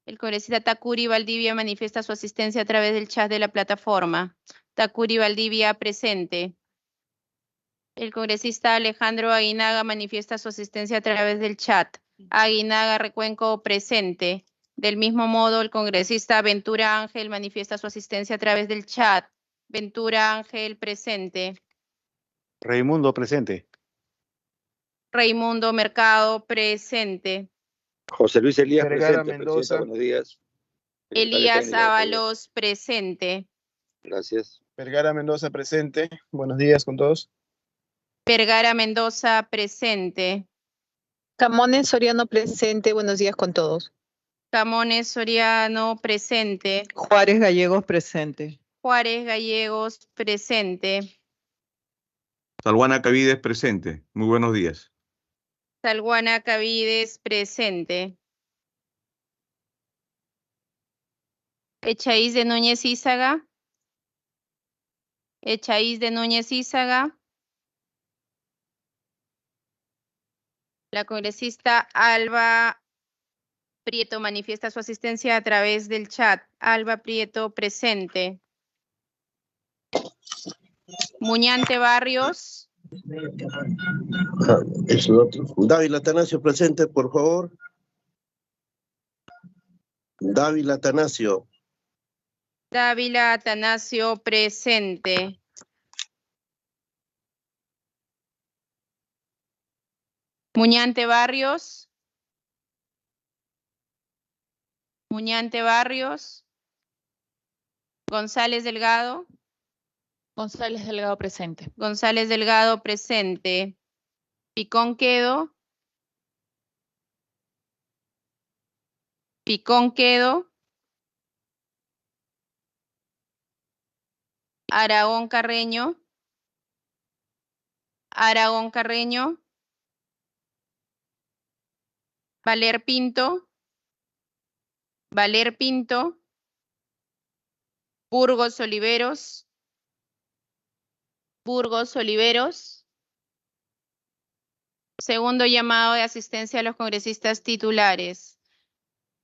El congresista Takuri Valdivia manifiesta su asistencia a través del chat de la plataforma. Takuri Valdivia presente. El congresista Alejandro Aguinaga manifiesta su asistencia a través del chat. Aguinaga Recuenco presente. Del mismo modo, el congresista Ventura Ángel manifiesta su asistencia a través del chat. Ventura Ángel presente. Raimundo presente. Raimundo Mercado presente. José Luis Elías Vergara presente, Mendoza. Presidenta, buenos días. Elías Ábalos presente. Gracias. Vergara Mendoza presente. Buenos días con todos. Vergara Mendoza presente. Camones Soriano presente. Buenos días con todos. Camones Soriano presente. Juárez Gallegos presente. Juárez Gallegos presente. Salguana Cavides presente. Muy buenos días. Salguana Cavides presente. Echaíz de Núñez Ízaga. Echaíz de Núñez Ízaga. La congresista Alba Prieto manifiesta su asistencia a través del chat. Alba Prieto presente. Muñante Barrios. Es el otro. Dávila Atanasio presente, por favor. Dávila Atanasio. Dávila Atanasio presente. Muñante Barrios. Muñante Barrios. González Delgado. González Delgado presente. González Delgado presente. Picón Quedo. Picón Quedo. Aragón Carreño. Aragón Carreño. Valer Pinto. Valer Pinto. Burgos Oliveros. Burgos Oliveros. Segundo llamado de asistencia a los congresistas titulares.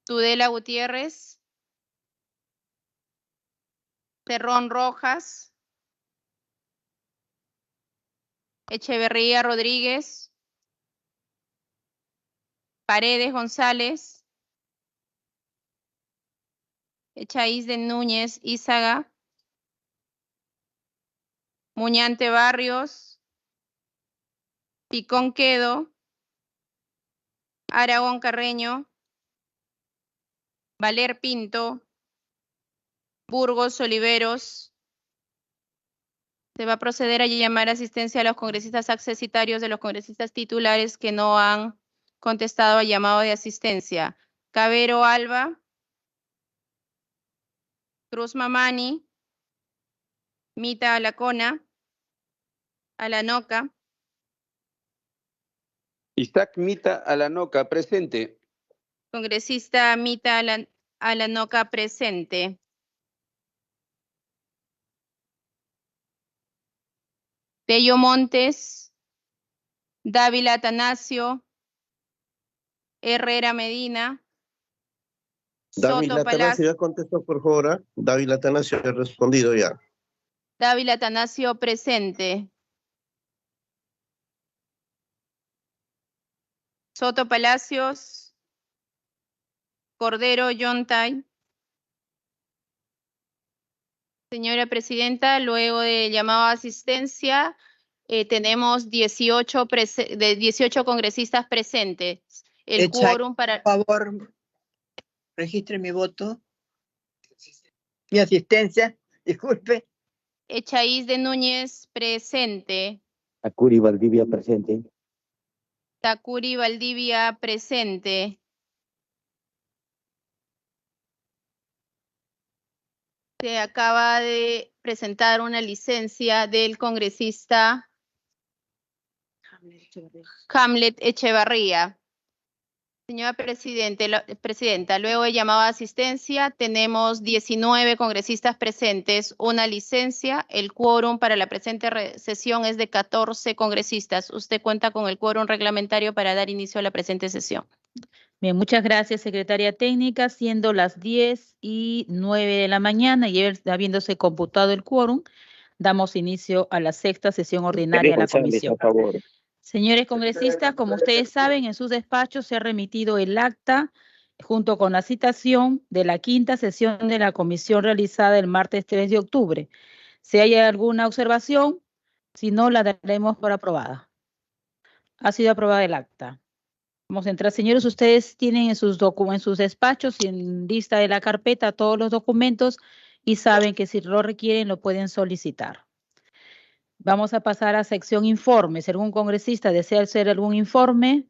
Tudela Gutiérrez. Terrón Rojas. Echeverría Rodríguez. Paredes González. Echaíz de Núñez Ízaga. Muñante Barrios. Picón Quedo. Aragón Carreño. Valer Pinto. Burgos Oliveros. Se va a proceder a llamar asistencia a los congresistas accesitarios de los congresistas titulares que no han contestado al llamado de asistencia. Cabero Alba. Cruz Mamani. Mita Alacona. Alanoca. Isaac Mita Alanoca presente. Congresista Mita Alanoca presente. Tello Montes. Dávila Atanasio. Herrera Medina. Dávila Soto Atanasio Palacio. ya contestó, por favor. Dávila Atanasio ha respondido ya. Dávila Atanasio presente. Soto Palacios. Cordero Yontay. Señora Presidenta, luego del llamado a asistencia, tenemos 18 congresistas presentes. El quórum para... Por favor, registre mi voto. Mi asistencia, disculpe. Echaíz de Núñez presente. Takuri Valdivia presente. Takuri Valdivia presente. Se acaba de presentar una licencia del congresista Hamlet Echevarría. Señora Presidenta, luego de llamado a asistencia, tenemos 19 congresistas presentes, una licencia. El quórum para la presente sesión es de 14 congresistas. Usted cuenta con el quórum reglamentario para dar inicio a la presente sesión. Bien, muchas gracias, secretaria técnica. Siendo las 10:09 de la mañana y habiéndose computado el quórum, damos inicio a la sexta sesión ordinaria de la González, comisión. a favor. Señores congresistas, como ustedes saben, en sus despachos se ha remitido el acta junto con la citación de la quinta sesión de la comisión realizada el martes 3 de octubre. Si hay alguna observación, si no, la daremos por aprobada. Ha sido aprobada el acta. Vamos a entrar, señores, ustedes tienen en sus despachos y en lista de la carpeta todos los documentos y saben que si lo requieren lo pueden solicitar. Vamos a pasar a sección informe. Si algún congresista desea hacer algún informe,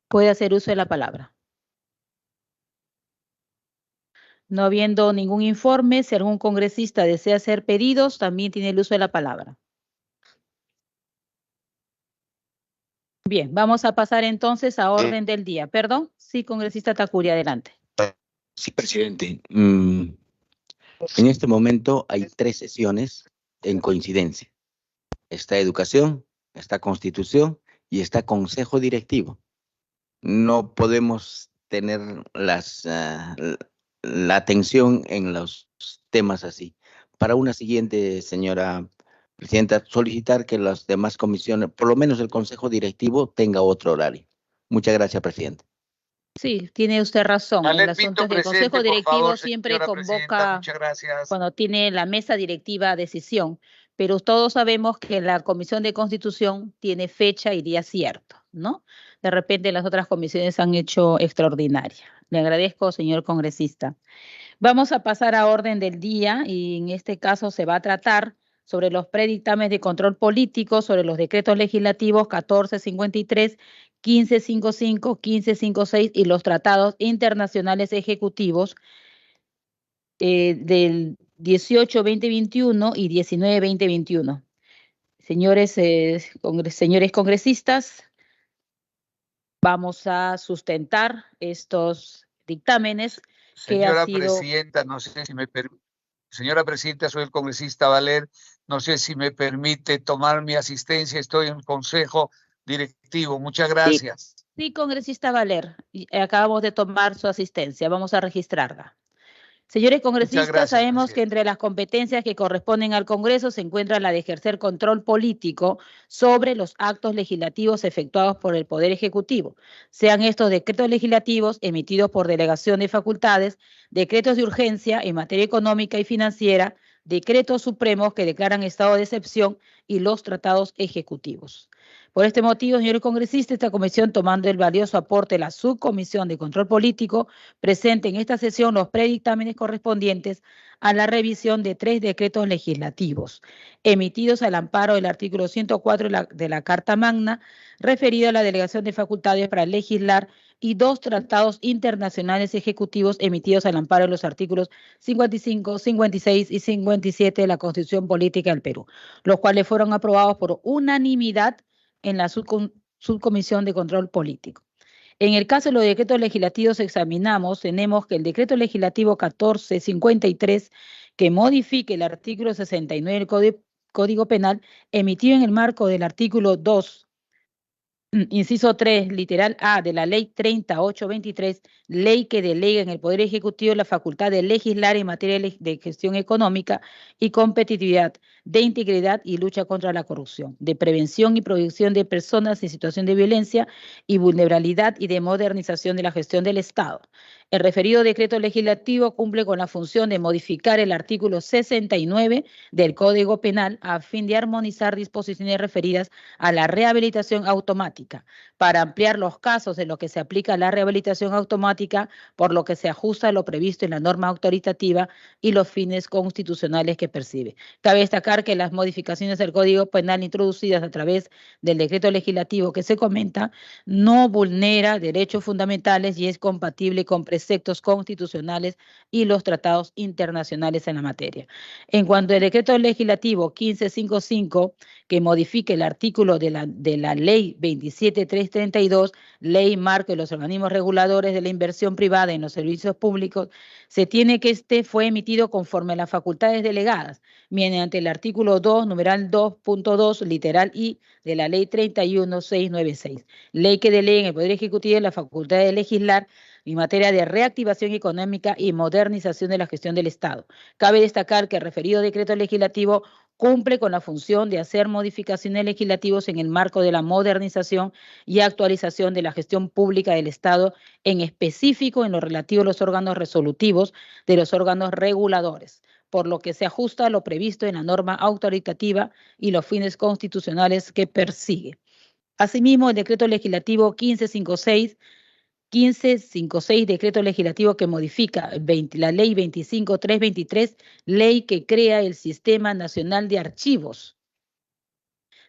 puede hacer uso de la palabra. No habiendo ningún informe, si algún congresista desea hacer pedidos, también tiene el uso de la palabra. Bien, vamos a pasar entonces a orden del día. Perdón, sí, congresista Takuria, adelante. Sí, presidente. En este momento hay 3 sesiones en coincidencia. Está educación, está constitución y está consejo directivo. No podemos tener la atención en los temas así. Para una siguiente, señora presidenta, solicitar que las demás comisiones, por lo menos el consejo directivo, tenga otro horario. Muchas gracias, presidente. Sí, tiene usted razón. El asunto es que el Consejo Directivo siempre convoca cuando tiene la mesa directiva decisión, pero todos sabemos que la Comisión de Constitución tiene fecha y día cierto, ¿no? De repente las otras comisiones han hecho extraordinaria. Le agradezco, señor congresista. Vamos a pasar a orden del día y en este caso se va a tratar sobre los predictámenes de control político, sobre los decretos legislativos 1453, 1555, 1556 y los tratados internacionales ejecutivos del 18-2021 y 19-2021. Señores congresistas, vamos a sustentar estos dictámenes. Señora presidenta, no sé si me permite. Señora presidenta, soy el congresista Valer. No sé si me permite tomar mi asistencia. Estoy en consejo directivo. Muchas gracias. Sí, congresista Valer. Acabamos de tomar su asistencia. Vamos a registrarla. Señores congresistas, sabemos que entre las competencias que corresponden al Congreso se encuentra la de ejercer control político sobre los actos legislativos efectuados por el Poder Ejecutivo, sean estos decretos legislativos emitidos por delegación de facultades, decretos de urgencia en materia económica y financiera, decretos supremos que declaran estado de excepción y los tratados ejecutivos. Por este motivo, señores congresistas, esta comisión, tomando el valioso aporte de la Subcomisión de Control Político, presenta en esta sesión los predictámenes correspondientes a la revisión de 3 decretos legislativos, emitidos al amparo del artículo 104 de la Carta Magna, referido a la delegación de facultades para legislar, y 2 tratados internacionales ejecutivos emitidos al amparo de los artículos 55, 56 y 57 de la Constitución Política del Perú, los cuales fueron aprobados por unanimidad en la Subcomisión de Control Político. En el caso de los decretos legislativos examinamos, tenemos que el decreto legislativo 1453, que modifique el artículo 69 del Código Penal, emitido en el marco del artículo 2, inciso 3, literal A, de la Ley 3823, ley que delega en el Poder Ejecutivo la facultad de legislar en materia de gestión económica y competitividad, de integridad y lucha contra la corrupción, de prevención y protección de personas en situación de violencia y vulnerabilidad y de modernización de la gestión del Estado. El referido decreto legislativo cumple con la función de modificar el artículo 69 del Código Penal a fin de armonizar disposiciones referidas a la rehabilitación automática, para ampliar los casos en los que se aplica la rehabilitación automática, por lo que se ajusta a lo previsto en la norma autoritativa y los fines constitucionales que percibe. Cabe destacar que las modificaciones del Código Penal introducidas a través del decreto legislativo que se comenta no vulnera derechos fundamentales y es compatible con preceptos constitucionales y los tratados internacionales en la materia. En cuanto al decreto legislativo 1555, que modifique el artículo de la Ley 27332, Ley Marco de los Organismos Reguladores de la Inversión Privada en los Servicios Públicos, se tiene que fue emitido conforme a las facultades delegadas, mediante el artículo 2, numeral 2.2, literal I, de la Ley 31696, ley que delega en el Poder Ejecutivo la facultad de legislar en materia de reactivación económica y modernización de la gestión del Estado. Cabe destacar que el referido decreto legislativo cumple con la función de hacer modificaciones legislativas en el marco de la modernización y actualización de la gestión pública del Estado, en específico en lo relativo a los órganos resolutivos de los órganos reguladores, por lo que se ajusta a lo previsto en la norma autoritativa y los fines constitucionales que persigue. Asimismo, el decreto legislativo 1556, decreto legislativo que modifica la ley 25.323, ley que crea el Sistema Nacional de Archivos,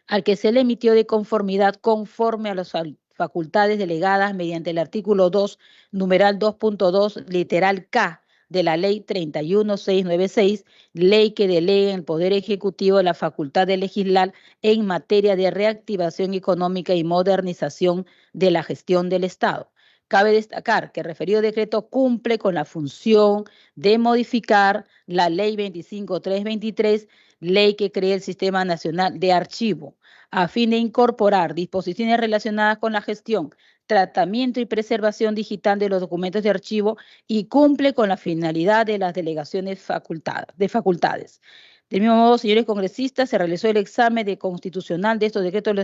al que se le emitió de conformidad conforme a las facultades delegadas mediante el artículo 2, numeral 2.2, literal K, de la ley 31696, ley que delega en el Poder Ejecutivo la facultad de legislar en materia de reactivación económica y modernización de la gestión del Estado. Cabe destacar que el referido decreto cumple con la función de modificar la ley 25.323, ley que crea el Sistema Nacional de Archivo, a fin de incorporar disposiciones relacionadas con la gestión, tratamiento y preservación digital de los documentos de archivo y cumple con la finalidad de las delegaciones de facultades. Del mismo modo, señores congresistas, se realizó el examen de constitucional de estos decretos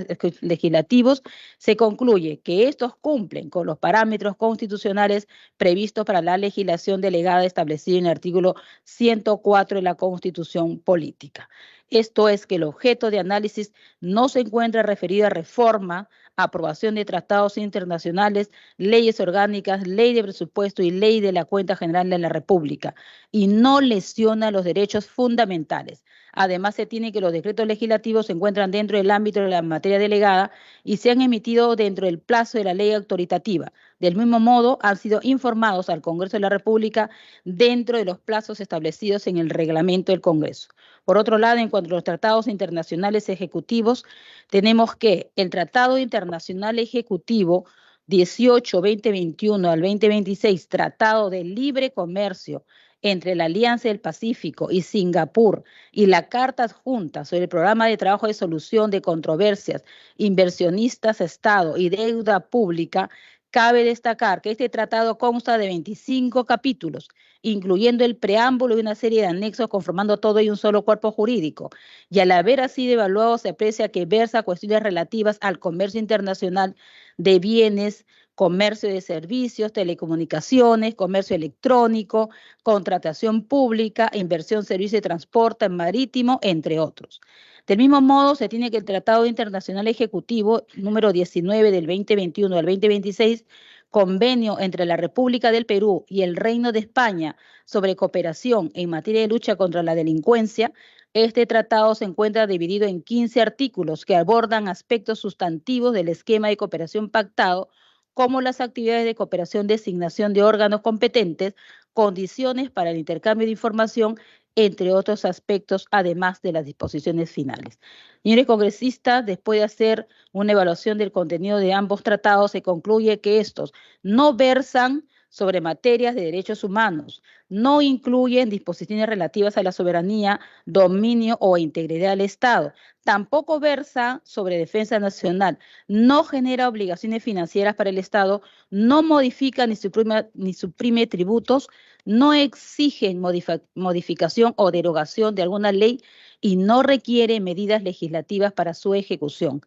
legislativos. Se concluye que estos cumplen con los parámetros constitucionales previstos para la legislación delegada establecida en el artículo 104 de la Constitución Política. Esto es que el objeto de análisis no se encuentra referido a reforma, aprobación de tratados internacionales, leyes orgánicas, ley de presupuesto y ley de la Cuenta General de la República, y no lesiona los derechos fundamentales. Además, se tiene que los decretos legislativos se encuentran dentro del ámbito de la materia delegada y se han emitido dentro del plazo de la ley autoritativa. Del mismo modo, han sido informados al Congreso de la República dentro de los plazos establecidos en el reglamento del Congreso. Por otro lado, en cuanto a los tratados internacionales ejecutivos, tenemos que el Tratado Internacional Ejecutivo 18-2021 al 2026, Tratado de Libre Comercio entre la Alianza del Pacífico y Singapur, y la Carta Adjunta sobre el Programa de Trabajo de Solución de Controversias, Inversionistas, Estado y Deuda Pública. Cabe destacar que este tratado consta de 25 capítulos, incluyendo el preámbulo y una serie de anexos conformando todo y un solo cuerpo jurídico. Y al haber así evaluado, se aprecia que versa cuestiones relativas al comercio internacional de bienes, comercio de servicios, telecomunicaciones, comercio electrónico, contratación pública, inversión, servicio de transporte marítimo, entre otros. Del mismo modo, se tiene que el Tratado Internacional Ejecutivo número 19 del 2021 al 2026, convenio entre la República del Perú y el Reino de España sobre cooperación en materia de lucha contra la delincuencia. Este tratado se encuentra dividido en 15 artículos que abordan aspectos sustantivos del esquema de cooperación pactado, como las actividades de cooperación, designación de órganos competentes, condiciones para el intercambio de información, entre otros aspectos, además de las disposiciones finales. Señores congresistas, después de hacer una evaluación del contenido de ambos tratados, se concluye que estos no versan sobre materias de derechos humanos, no incluyen disposiciones relativas a la soberanía, dominio o integridad del Estado, tampoco versa sobre defensa nacional, no genera obligaciones financieras para el Estado, no modifica ni suprime tributos, no exigen modificación o derogación de alguna ley y no requiere medidas legislativas para su ejecución.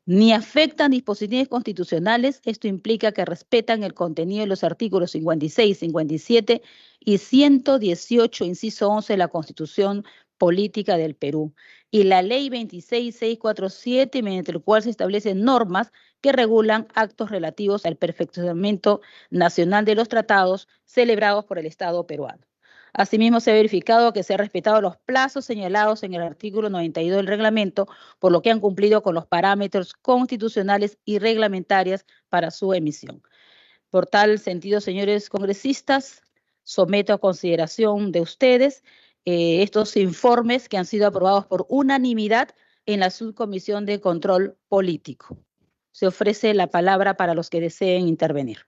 Ni afectan disposiciones constitucionales. Esto implica que respetan el contenido de los artículos 56, 57 y 118, inciso 11 de la Constitución Política del Perú, y la Ley 26647, mediante el cual se establecen normas que regulan actos relativos al perfeccionamiento nacional de los tratados celebrados por el Estado peruano. Asimismo, se ha verificado que se han respetado los plazos señalados en el artículo 92 del reglamento, por lo que han cumplido con los parámetros constitucionales y reglamentarios para su emisión. Por tal sentido, señores congresistas, someto a consideración de ustedes estos informes que han sido aprobados por unanimidad en la Subcomisión de Control Político. Se ofrece la palabra para los que deseen intervenir.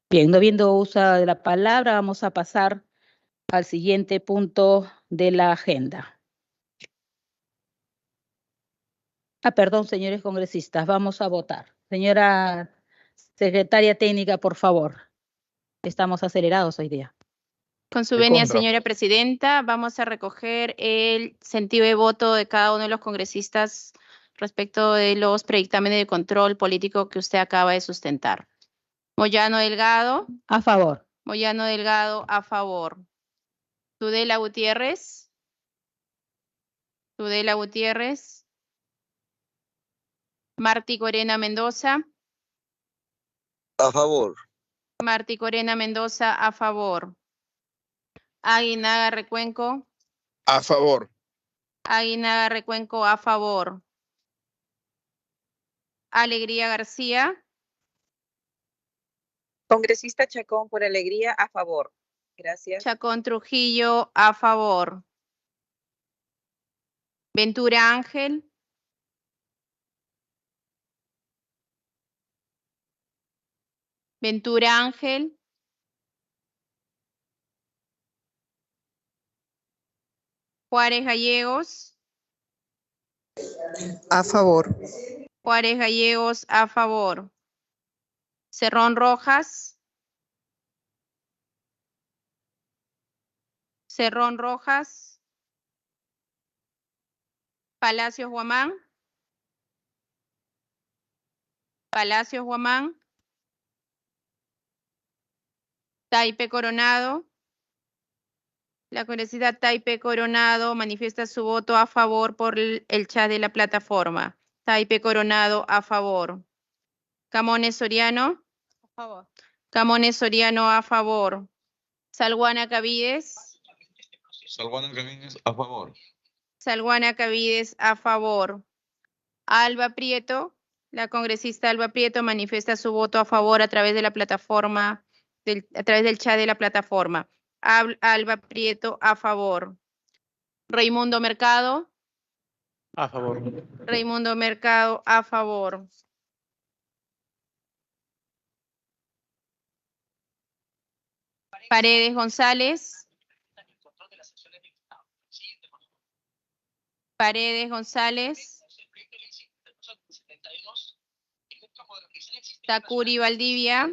Bien, no habiendo uso de la palabra, vamos a pasar al siguiente punto de la agenda. Perdón, señores congresistas, vamos a votar. Señora secretaria técnica, por favor. Estamos acelerados hoy día. Con su De venia, contra. señora presidenta, vamos a recoger el sentido de voto de cada uno de los congresistas respecto de los predictámenes de control político que usted acaba de sustentar. Moyano Delgado. A favor. Moyano Delgado, a favor. Tudela Gutiérrez. Tudela Gutiérrez. Martí Corena Mendoza. A favor. Martí Corena Mendoza, a favor. Aguinaga Recuenco. A favor. Aguinaga Recuenco, a favor. Alegría García. Congresista Chacón, por Alegría, a favor. Gracias. Chacón Trujillo, a favor. Ventura Ángel. Ventura Ángel. Juárez Gallegos. A favor. Juárez Gallegos, a favor. Cerrón Rojas. Cerrón Rojas. Palacios Guamán. Palacios Guamán. Taipe Coronado. La congresista Taipe Coronado manifiesta su voto a favor por el chat de la plataforma. Taipe Coronado, a favor. Camones Soriano. A favor. Camones Soriano, a favor. Salguana Cavides. Salguana Cavides, a favor. Salguana Cavides, a favor. Alba Prieto. La congresista Alba Prieto manifiesta su voto a favor a través de la plataforma, a través del chat de la plataforma. Alba Prieto, a favor. Raimundo Mercado. A favor. Raimundo Mercado, a favor. Paredes González. Paredes González. Tacuri Valdivia.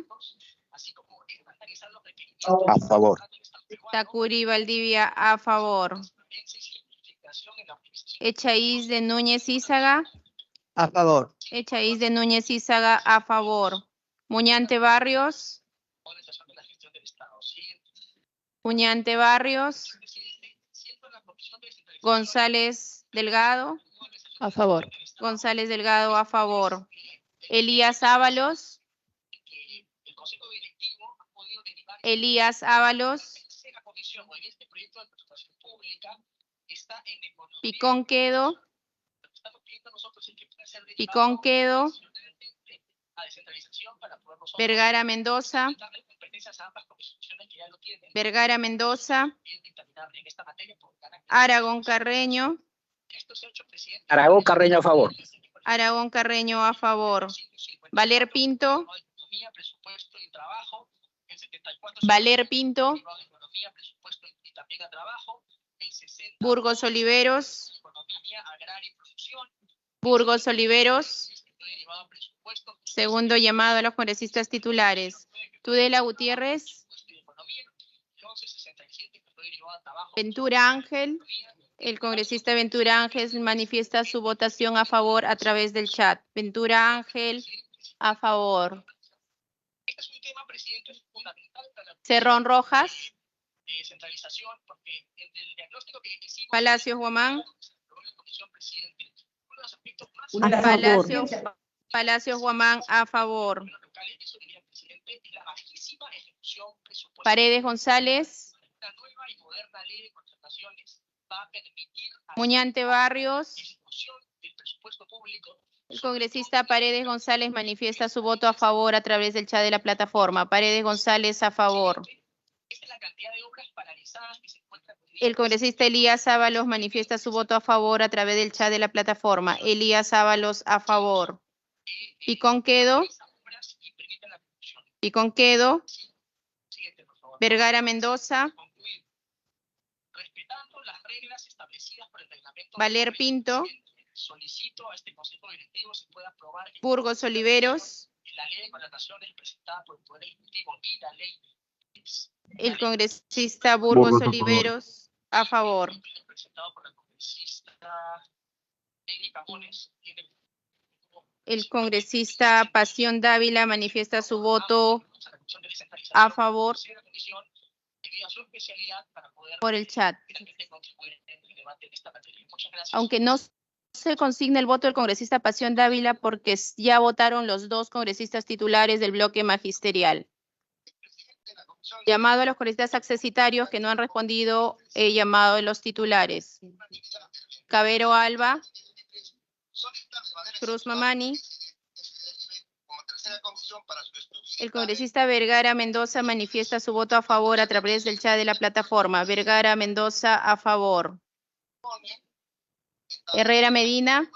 A favor. Tacuri Valdivia, a favor. Echaíz de Núñez Ízaga. A favor. Echaíz de Núñez Ízaga, a favor. Muñante Barrios. Muñante Barrios. González Delgado. A favor. González Delgado, a favor. Elías Ábalos. Elías Ábalos. Picón Quedo. Picón Quedo. Vergara Mendoza. Vergara Mendoza. Aragón Carreño. Aragón Carreño, a favor. Aragón Carreño, a favor. Valer Pinto. Valer Pinto. Burgos Oliveros. Burgos Oliveros. Segundo llamado a los congresistas titulares. Tudela Gutiérrez. Ventura Ángel. El congresista Ventura Ángel manifiesta su votación a favor a través del chat. Ventura Ángel, a favor. Cerrón Rojas. Palacios Guamán. Palacios Guamán, a favor. Paredes González. Muñante Barrios. El congresista Paredes González manifiesta su voto a favor a través del chat de la plataforma. Paredes González, a favor. El congresista Elías Ábalos manifiesta su voto a favor a través del chat de la plataforma. Elías Ábalos, a favor. Picón Quedo. Picón Quedo. Vergara Mendoza. Valer Pinto. solicito a este Consejo Directivo se pueda aprobar Burgos Oliveros. la ley de contrataciones presentada por el Poder Ejecutivo y la ley. El congresista Burgos Oliveros, a favor. Presentado por la congresista Lady Camones. El congresista Pasión Dávila manifiesta su voto a favor por el chat. Aunque no se consigna el voto del congresista Pasión Dávila porque ya votaron los dos congresistas titulares del bloque magisterial. Llamado a los congresistas accesitarios que no han respondido, he llamado a los titulares. Cabero Alba, Cruz Mamani. El congresista Vergara Mendoza manifiesta su voto a favor a través del chat de la plataforma. Vergara Mendoza, a favor. Herrera Medina.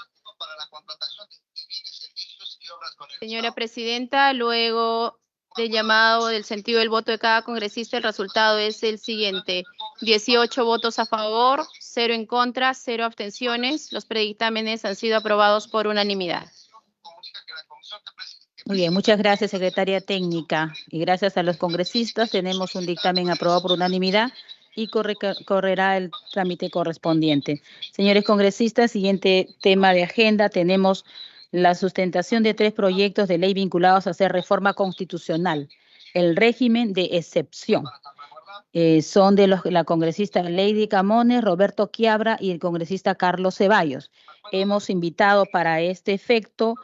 Señora Presidenta, luego del llamado del sentido del voto de cada congresista, el resultado es el siguiente. 18 votos a favor, 0 en contra, 0 abstenciones. Los predictámenes han sido aprobados por unanimidad. Muy bien, muchas gracias, secretaria técnica. Y gracias a los congresistas tenemos un dictamen aprobado por unanimidad y correrá el trámite correspondiente. Señores congresistas, siguiente tema de agenda, tenemos la sustentación de 3 proyectos de ley vinculados a hacer reforma constitucional, el régimen de excepción. Son de la congresista Lady Camones, Roberto Quiabra y el congresista Carlos Ceballos. Hemos invitado para este efecto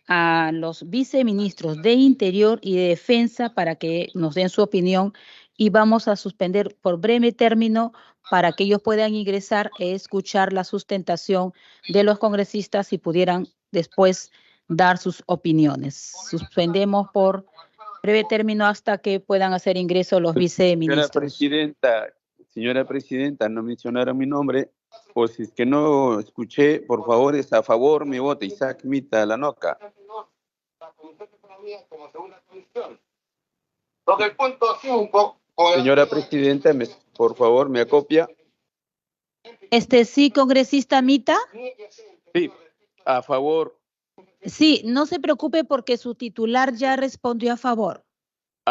a los viceministros de Interior y de Defensa para que nos den su opinión y vamos a suspender por breve término para que ellos puedan ingresar e escuchar la sustentación de los congresistas y pudieran después dar sus opiniones. Suspendemos por breve término hasta que puedan hacer ingreso los viceministros. Señora Presidenta, no mencionaron mi nombre. O si es que no escuché, por favor, es a favor mi voto. Isaac Mita Lanoca. Señora Presidenta, por favor, me acopia. Sí, congresista Mita. Sí, a favor. Sí, no se preocupe porque su titular ya respondió a favor.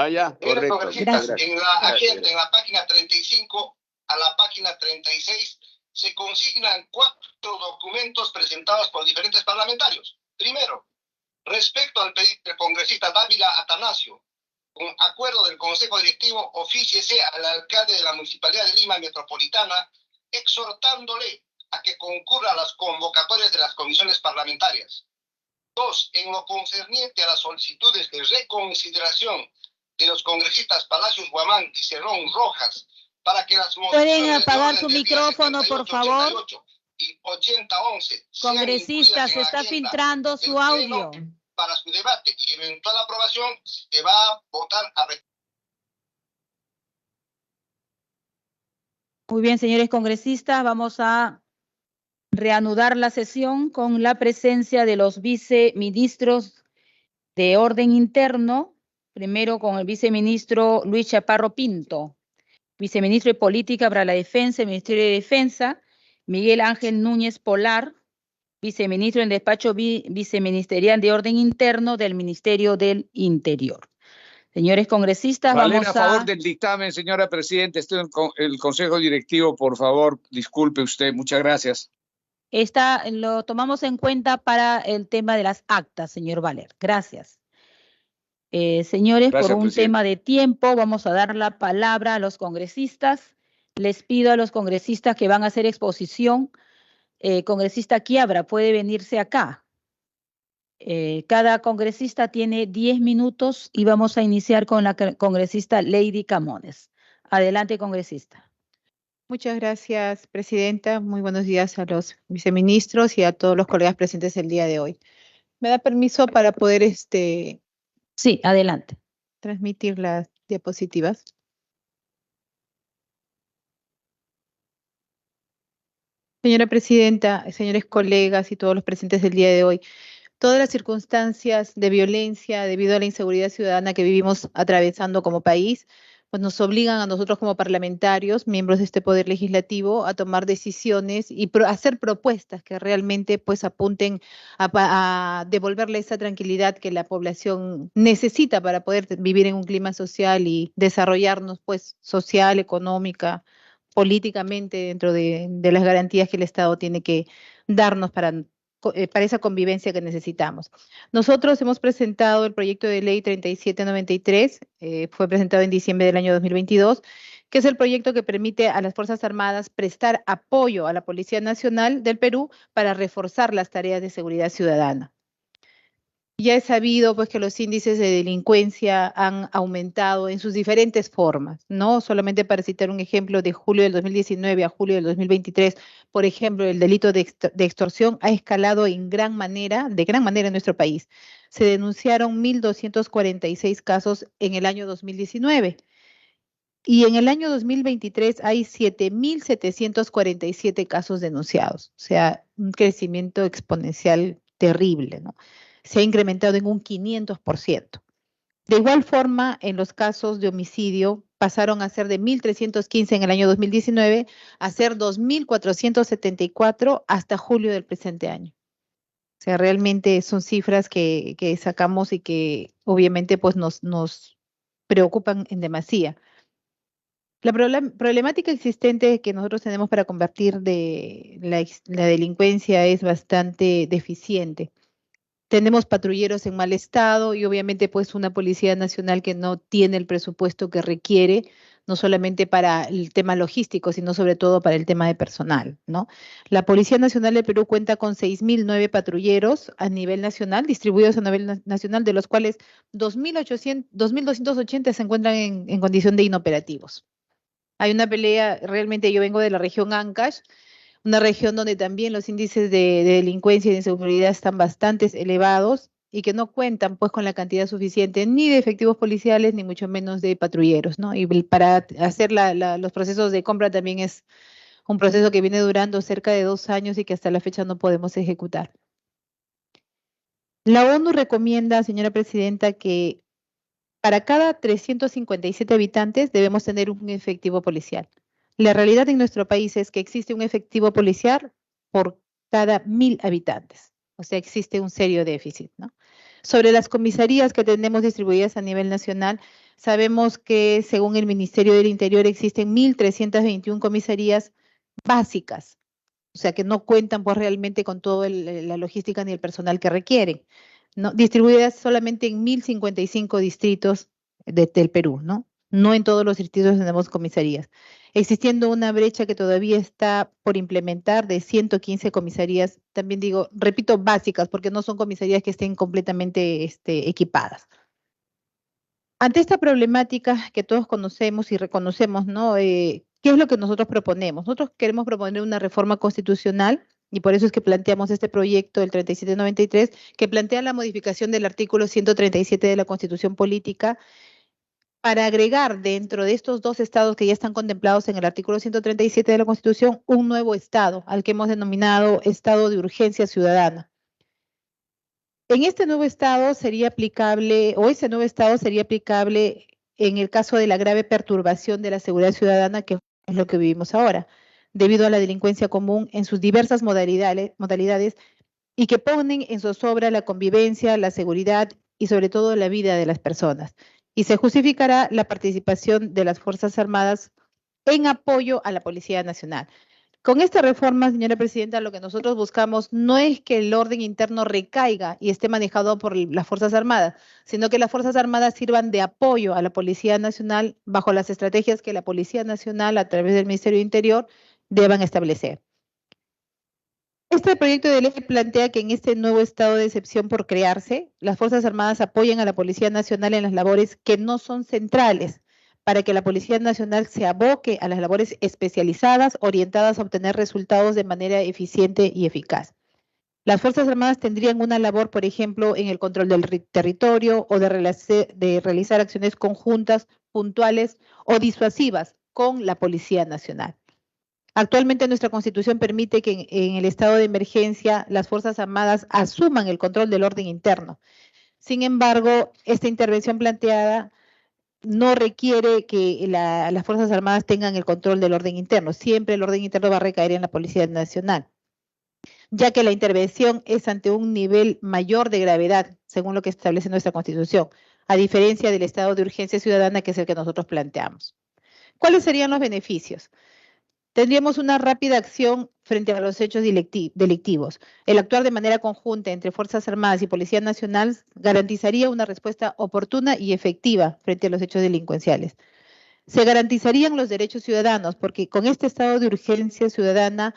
Ya, correcto. Gracias. En la agenda, en la página 35 a la página 36, se consignan 4 documentos presentados por diferentes parlamentarios. Primero, respecto al pedido del congresista Dávila Atanasio, con acuerdo del Consejo Directivo, ofíciese al alcalde de la Municipalidad de Lima Metropolitana, exhortándole a que concurra a las convocatorias de las comisiones parlamentarias. 2. En lo concerniente a las solicitudes de reconsideración de los congresistas Palacios Guamán y Cerrón Rojas, para que las ¿Pueden apagar su micrófono, por favor? Y 80-11 Congresista, se está filtrando su audio. Para su debate y eventual aprobación, se va a votar a... Muy bien, señores congresistas, vamos a reanudar la sesión con la presencia de los viceministros de orden interno. Primero con el viceministro Luis Chaparro Pinto. Viceministro de Política para la Defensa, Ministerio de Defensa, Miguel Ángel Núñez Polar, viceministro en despacho viceministerial de Orden Interno del Ministerio del Interior. Señores congresistas, Valer, vamos a favor del dictamen, señora Presidenta. Estoy en el Consejo Directivo, por favor, disculpe usted. Muchas gracias. Lo tomamos en cuenta para el tema de las actas, señor Valer. Gracias. Señores, Gracias, por un presidente. tema de tiempo, vamos a dar la palabra a los congresistas. Les pido a los congresistas que van a hacer exposición. Congresista Quiabra, puede venirse acá. Cada congresista tiene 10 minutos y vamos a iniciar con la congresista Lady Camones. Adelante, congresista. Muchas gracias, presidenta. Muy buenos días a los viceministros y a todos los colegas presentes el día de hoy. ¿Me da permiso para poder Sí, adelante. transmitir las diapositivas? Señora presidenta, señores colegas y todos los presentes del día de hoy, todas las circunstancias de violencia debido a la inseguridad ciudadana que vivimos atravesando como país pues nos obligan a nosotros como parlamentarios, miembros de este Poder Legislativo, a tomar decisiones y hacer propuestas que realmente pues apunten a devolverle esa tranquilidad que la población necesita para poder vivir en un clima social y desarrollarnos pues social, económica, políticamente dentro de las garantías que el Estado tiene que darnos para esa convivencia que necesitamos. Nosotros hemos presentado el proyecto de ley 3793, fue presentado en diciembre del año 2022, que es el proyecto que permite a las Fuerzas Armadas prestar apoyo a la Policía Nacional del Perú para reforzar las tareas de seguridad ciudadana. Ya es sabido pues que los índices de delincuencia han aumentado en sus diferentes formas, ¿no? Solamente para citar un ejemplo, de julio del 2019 a julio del 2023, por ejemplo, el delito de extorsión ha escalado de gran manera en nuestro país. Se denunciaron 1.246 casos en el año 2019. Y en el año 2023 hay 7.747 casos denunciados, o sea, un crecimiento exponencial terrible, ¿no? Se ha incrementado en un 500%. De igual forma, en los casos de homicidio pasaron a ser de 1.315 en el año 2019 a ser 2.474 hasta julio del presente año. O sea, realmente son cifras que sacamos y que obviamente pues nos preocupan en demasía. La problemática existente que nosotros tenemos para combatir de la delincuencia es bastante deficiente. Tenemos patrulleros en mal estado y obviamente pues una Policía Nacional que no tiene el presupuesto que requiere, no solamente para el tema logístico, sino sobre todo para el tema de personal, ¿no? La Policía Nacional del Perú cuenta con 6.009 patrulleros a nivel nacional, distribuidos a nivel nacional, de los cuales 2.280 se encuentran en condición de inoperativos. Hay una pelea, realmente yo vengo de la región Ancash, una región donde también los índices de delincuencia y de inseguridad están bastante elevados y que no cuentan pues con la cantidad suficiente ni de efectivos policiales ni mucho menos de patrulleros, ¿no? Y para hacer los procesos de compra también es un proceso que viene durando cerca de 2 años y que hasta la fecha no podemos ejecutar. La ONU recomienda, señora presidenta, que para cada 357 habitantes debemos tener un efectivo policial. La realidad en nuestro país es que existe un efectivo policial por cada 1.000 habitantes. O sea, existe un serio déficit, ¿no? Sobre las comisarías que tenemos distribuidas a nivel nacional, sabemos que según el Ministerio del Interior existen 1.321 comisarías básicas, o sea, que no cuentan pues realmente con toda la logística ni el personal que requieren, ¿no? Distribuidas solamente en 1.055 distritos del Perú, ¿no? No en todos los distritos tenemos comisarías, existiendo una brecha que todavía está por implementar de 115 comisarías, también digo, repito, básicas, porque no son comisarías que estén completamente equipadas. Ante esta problemática que todos conocemos y reconocemos, ¿no? ¿Qué es lo que nosotros proponemos? Nosotros queremos proponer una reforma constitucional y por eso es que planteamos este proyecto, el 3793, que plantea la modificación del artículo 137 de la Constitución Política para agregar dentro de estos 2 estados que ya están contemplados en el artículo 137 de la Constitución un nuevo estado, al que hemos denominado estado de urgencia ciudadana. En este nuevo estado sería aplicable, o ese nuevo estado sería aplicable en el caso de la grave perturbación de la seguridad ciudadana, que es lo que vivimos ahora, debido a la delincuencia común en sus diversas modalidades y que ponen en zozobra la convivencia, la seguridad y sobre todo la vida de las personas. Y se justificará la participación de las Fuerzas Armadas en apoyo a la Policía Nacional. Con esta reforma, señora presidenta, lo que nosotros buscamos no es que el orden interno recaiga y esté manejado por las Fuerzas Armadas, sino que las Fuerzas Armadas sirvan de apoyo a la Policía Nacional bajo las estrategias que la Policía Nacional, a través del Ministerio de Interior, deban establecer. Este proyecto de ley plantea que en este nuevo estado de excepción por crearse, las Fuerzas Armadas apoyen a la Policía Nacional en las labores que no son centrales, para que la Policía Nacional se aboque a las labores especializadas orientadas a obtener resultados de manera eficiente y eficaz. Las Fuerzas Armadas tendrían una labor, por ejemplo, en el control del territorio o de realizar acciones conjuntas, puntuales o disuasivas con la Policía Nacional. Actualmente nuestra Constitución permite que en el estado de emergencia las Fuerzas Armadas asuman el control del orden interno. Sin embargo, esta intervención planteada no requiere que las Fuerzas Armadas tengan el control del orden interno. Siempre el orden interno va a recaer en la Policía Nacional, ya que la intervención es ante un nivel mayor de gravedad, según lo que establece nuestra Constitución, a diferencia del estado de urgencia ciudadana, que es el que nosotros planteamos. ¿Cuáles serían los beneficios? Tendríamos una rápida acción frente a los hechos delictivos. El actuar de manera conjunta entre Fuerzas Armadas y Policía Nacional garantizaría una respuesta oportuna y efectiva frente a los hechos delincuenciales. Se garantizarían los derechos ciudadanos, porque con este estado de urgencia ciudadana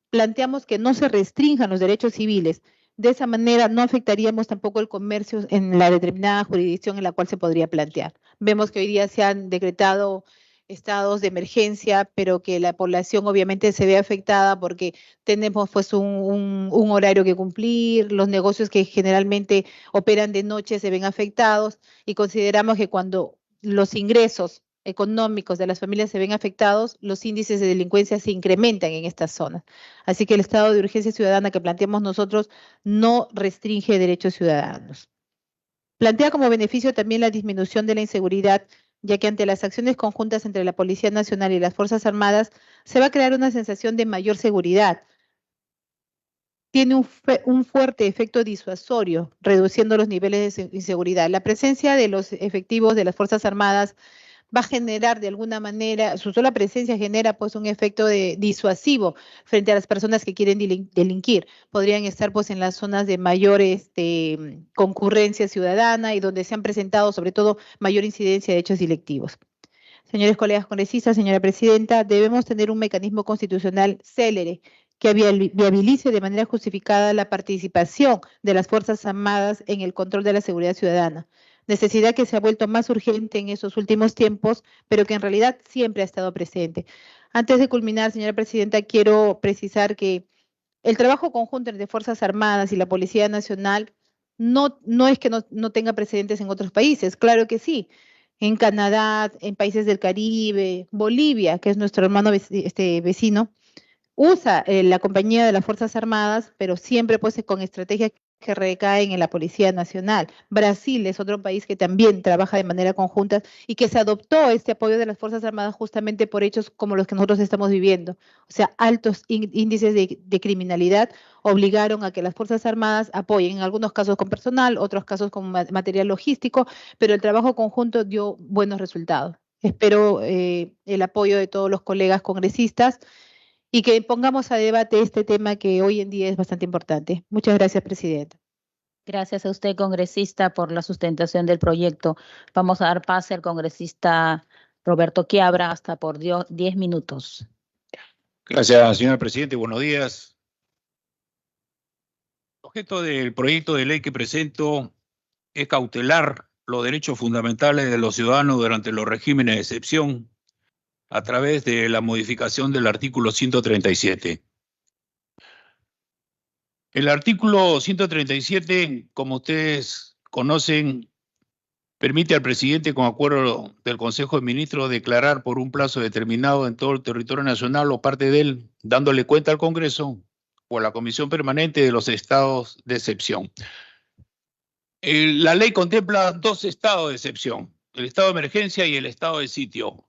planteamos que no se restrinjan los derechos civiles. De esa manera no afectaríamos tampoco el comercio en la determinada jurisdicción en la cual se podría plantear. Vemos que hoy día se han decretado estados de emergencia, pero que la población obviamente se ve afectada porque tenemos pues un horario que cumplir, los negocios que generalmente operan de noche se ven afectados y consideramos que cuando los ingresos económicos de las familias se ven afectados, los índices de delincuencia se incrementan en estas zonas. Así que el estado de urgencia ciudadana que planteamos nosotros no restringe derechos ciudadanos. Plantea como beneficio también la disminución de la inseguridad, ya que ante las acciones conjuntas entre la Policía Nacional y las Fuerzas Armadas se va a crear una sensación de mayor seguridad. Tiene un fuerte efecto disuasorio, reduciendo los niveles de inseguridad. La presencia de los efectivos de las Fuerzas Armadas va a generar de alguna manera, su sola presencia genera pues un efecto disuasivo frente a las personas que quieren delinquir. Podrían estar pues en las zonas de mayor concurrencia ciudadana y donde se han presentado sobre todo mayor incidencia de hechos delictivos. Señores colegas congresistas, señora presidenta, debemos tener un mecanismo constitucional célere que viabilice de manera justificada la participación de las Fuerzas Armadas en el control de la seguridad ciudadana. Necesidad que se ha vuelto más urgente en estos últimos tiempos, pero que en realidad siempre ha estado presente. Antes de culminar, señora presidenta, quiero precisar que el trabajo conjunto entre Fuerzas Armadas y la Policía Nacional no es que no tenga precedentes en otros países, claro que sí. En Canadá, en países del Caribe, Bolivia, que es nuestro hermano vecino, usa la compañía de las Fuerzas Armadas, pero siempre pues con estrategias que recaen en la Policía Nacional. Brasil es otro país que también trabaja de manera conjunta y que se adoptó este apoyo de las Fuerzas Armadas justamente por hechos como los que nosotros estamos viviendo. O sea, altos índices de criminalidad obligaron a que las Fuerzas Armadas apoyen, en algunos casos con personal, otros casos con material logístico, pero el trabajo conjunto dio buenos resultados. Espero el apoyo de todos los colegas congresistas y que pongamos a debate este tema que hoy en día es bastante importante. Muchas gracias, presidenta. Gracias a usted, congresista, por la sustentación del proyecto. Vamos a dar pase al congresista Roberto Quiabra hasta por 10 minutos. Gracias, señora presidenta. Buenos días. El objeto del proyecto de ley que presento es cautelar los derechos fundamentales de los ciudadanos durante los regímenes de excepción a través de la modificación del artículo 137. El artículo 137, como ustedes conocen, permite al presidente, con acuerdo del Consejo de Ministros, declarar por un plazo determinado en todo el territorio nacional o parte de él, dándole cuenta al Congreso o a la Comisión Permanente de los estados de excepción. La ley contempla dos estados de excepción, el estado de emergencia y el estado de sitio.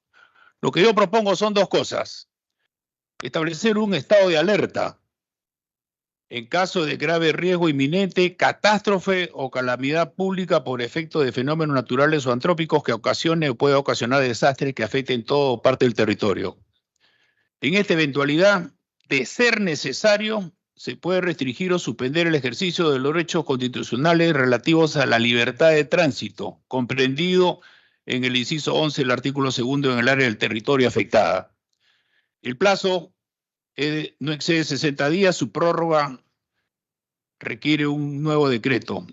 Lo que yo propongo son dos cosas. Establecer un estado de alerta en caso de grave riesgo inminente, catástrofe o calamidad pública por efecto de fenómenos naturales o antrópicos que ocasione o pueda ocasionar desastres que afecten toda parte del territorio. En esta eventualidad, de ser necesario, se puede restringir o suspender el ejercicio de los derechos constitucionales relativos a la libertad de tránsito, comprendido en el inciso 11 del artículo 2 en el área del territorio afectada. El plazo no excede 60 días, su prórroga requiere un nuevo decreto.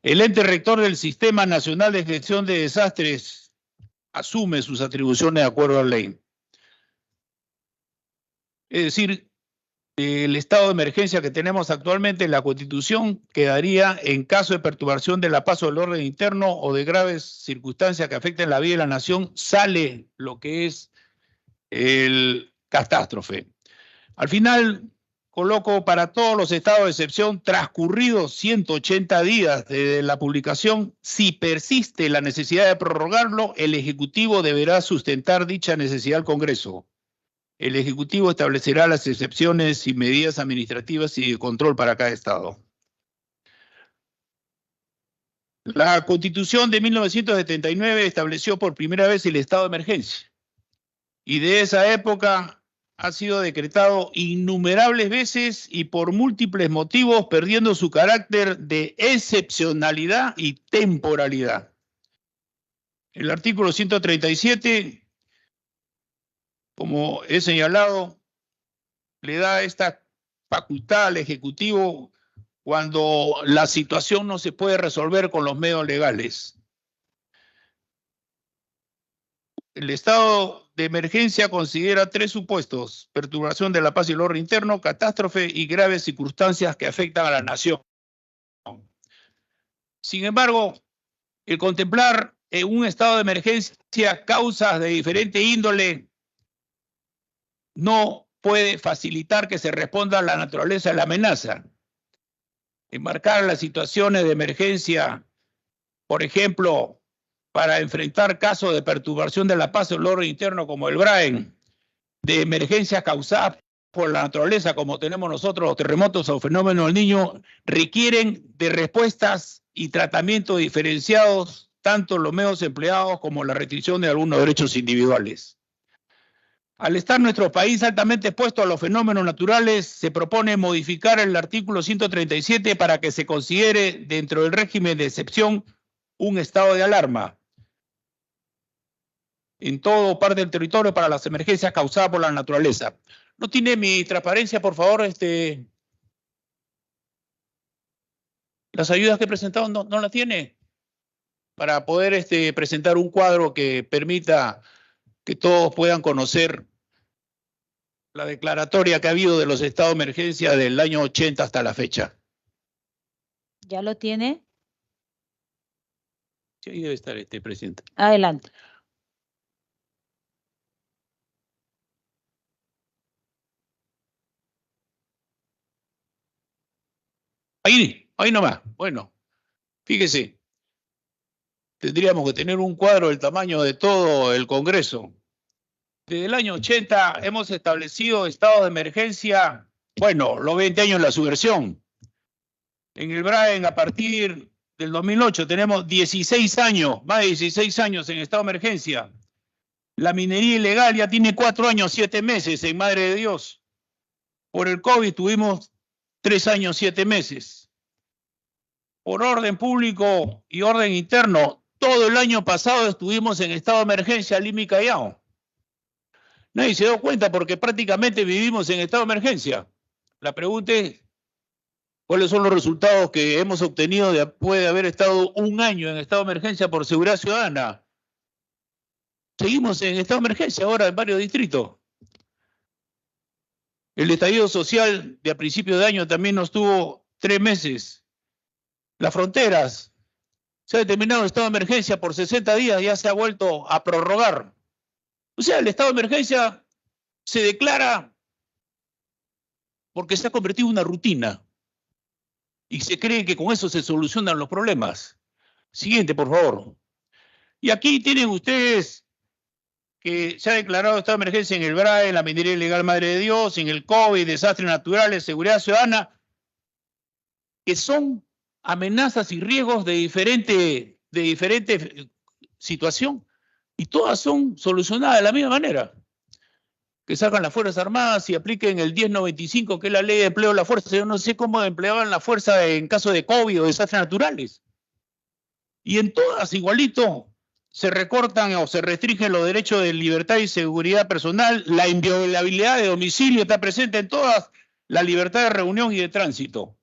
El ente rector del Sistema Nacional de Gestión de Desastres asume sus atribuciones de acuerdo a la ley. Es decir, el estado de emergencia que tenemos actualmente en la Constitución quedaría en caso de perturbación de la paz o del orden interno o de graves circunstancias que afecten la vida de la nación, sale lo que es el catástrofe. Al final, coloco para todos los estados de excepción transcurridos 180 días desde la publicación. Si persiste la necesidad de prorrogarlo, el Ejecutivo deberá sustentar dicha necesidad al Congreso. El Ejecutivo establecerá las excepciones y medidas administrativas y de control para cada estado. La Constitución de 1979 estableció por primera vez el estado de emergencia y de esa época ha sido decretado innumerables veces y por múltiples motivos, perdiendo su carácter de excepcionalidad y temporalidad. El artículo 137, como he señalado, le da esta facultad al Ejecutivo cuando la situación no se puede resolver con los medios legales. El estado de emergencia considera 3 supuestos: perturbación de la paz y el orden interno, catástrofe y graves circunstancias que afectan a la nación. Sin embargo, el contemplar en un estado de emergencia causas de diferente índole no puede facilitar que se responda a la naturaleza de la amenaza. Enmarcar las situaciones de emergencia, por ejemplo, para enfrentar casos de perturbación de la paz o el orden interno como el BRAEN, de emergencias causadas por la naturaleza como tenemos nosotros los terremotos o fenómenos del Niño, requieren de respuestas y tratamientos diferenciados, tanto los medios empleados como la restricción de algunos derechos individuales. Al estar nuestro país altamente expuesto a los fenómenos naturales, se propone modificar el artículo 137 para que se considere dentro del régimen de excepción un estado de alarma en todo parte del territorio para las emergencias causadas por la naturaleza. ¿No tiene mi transparencia, por favor? Las ayudas que he presentado no la tiene para poder presentar un cuadro que permita que todos puedan conocer la declaratoria que ha habido de los estados de emergencia del año 80 hasta la fecha. ¿Ya lo tiene? Sí, ahí debe estar presidente. Adelante. Ahí nomás. Bueno, fíjese, tendríamos que tener un cuadro del tamaño de todo el Congreso. Desde el año 80 hemos establecido estados de emergencia, bueno, los 20 años de la subversión. En el BRAEN, a partir del 2008, tenemos 16 años, más de 16 años en estado de emergencia. La minería ilegal ya tiene 4 años, 7 meses en Madre de Dios. Por el COVID tuvimos 3 años, 7 meses. Por orden público y orden interno, todo el año pasado estuvimos en estado de emergencia Lima y Callao. Nadie se dio cuenta porque prácticamente vivimos en estado de emergencia. La pregunta es, ¿cuáles son los resultados que hemos obtenido después de haber estado un año en estado de emergencia por seguridad ciudadana? Seguimos en estado de emergencia ahora en varios distritos. El estallido social de a principios de año también nos tuvo 3 meses. Las fronteras, se ha determinado estado de emergencia por 60 días, ya se ha vuelto a prorrogar. O sea, el estado de emergencia se declara porque se ha convertido en una rutina y se cree que con eso se solucionan los problemas. Siguiente, por favor. Y aquí tienen ustedes que se ha declarado estado de emergencia en el BRAE, en la minería ilegal Madre de Dios, en el COVID, desastres naturales, seguridad ciudadana, que son amenazas y riesgos de diferente situación. Y todas son solucionadas de la misma manera. Que salgan las Fuerzas Armadas y apliquen el 1095, que es la ley de empleo de la fuerza. Yo no sé cómo empleaban la fuerza en caso de COVID o desastres naturales. Y en todas, igualito, se recortan o se restringen los derechos de libertad y seguridad personal. La inviolabilidad de domicilio está presente en todas, la libertad de reunión y de tránsito.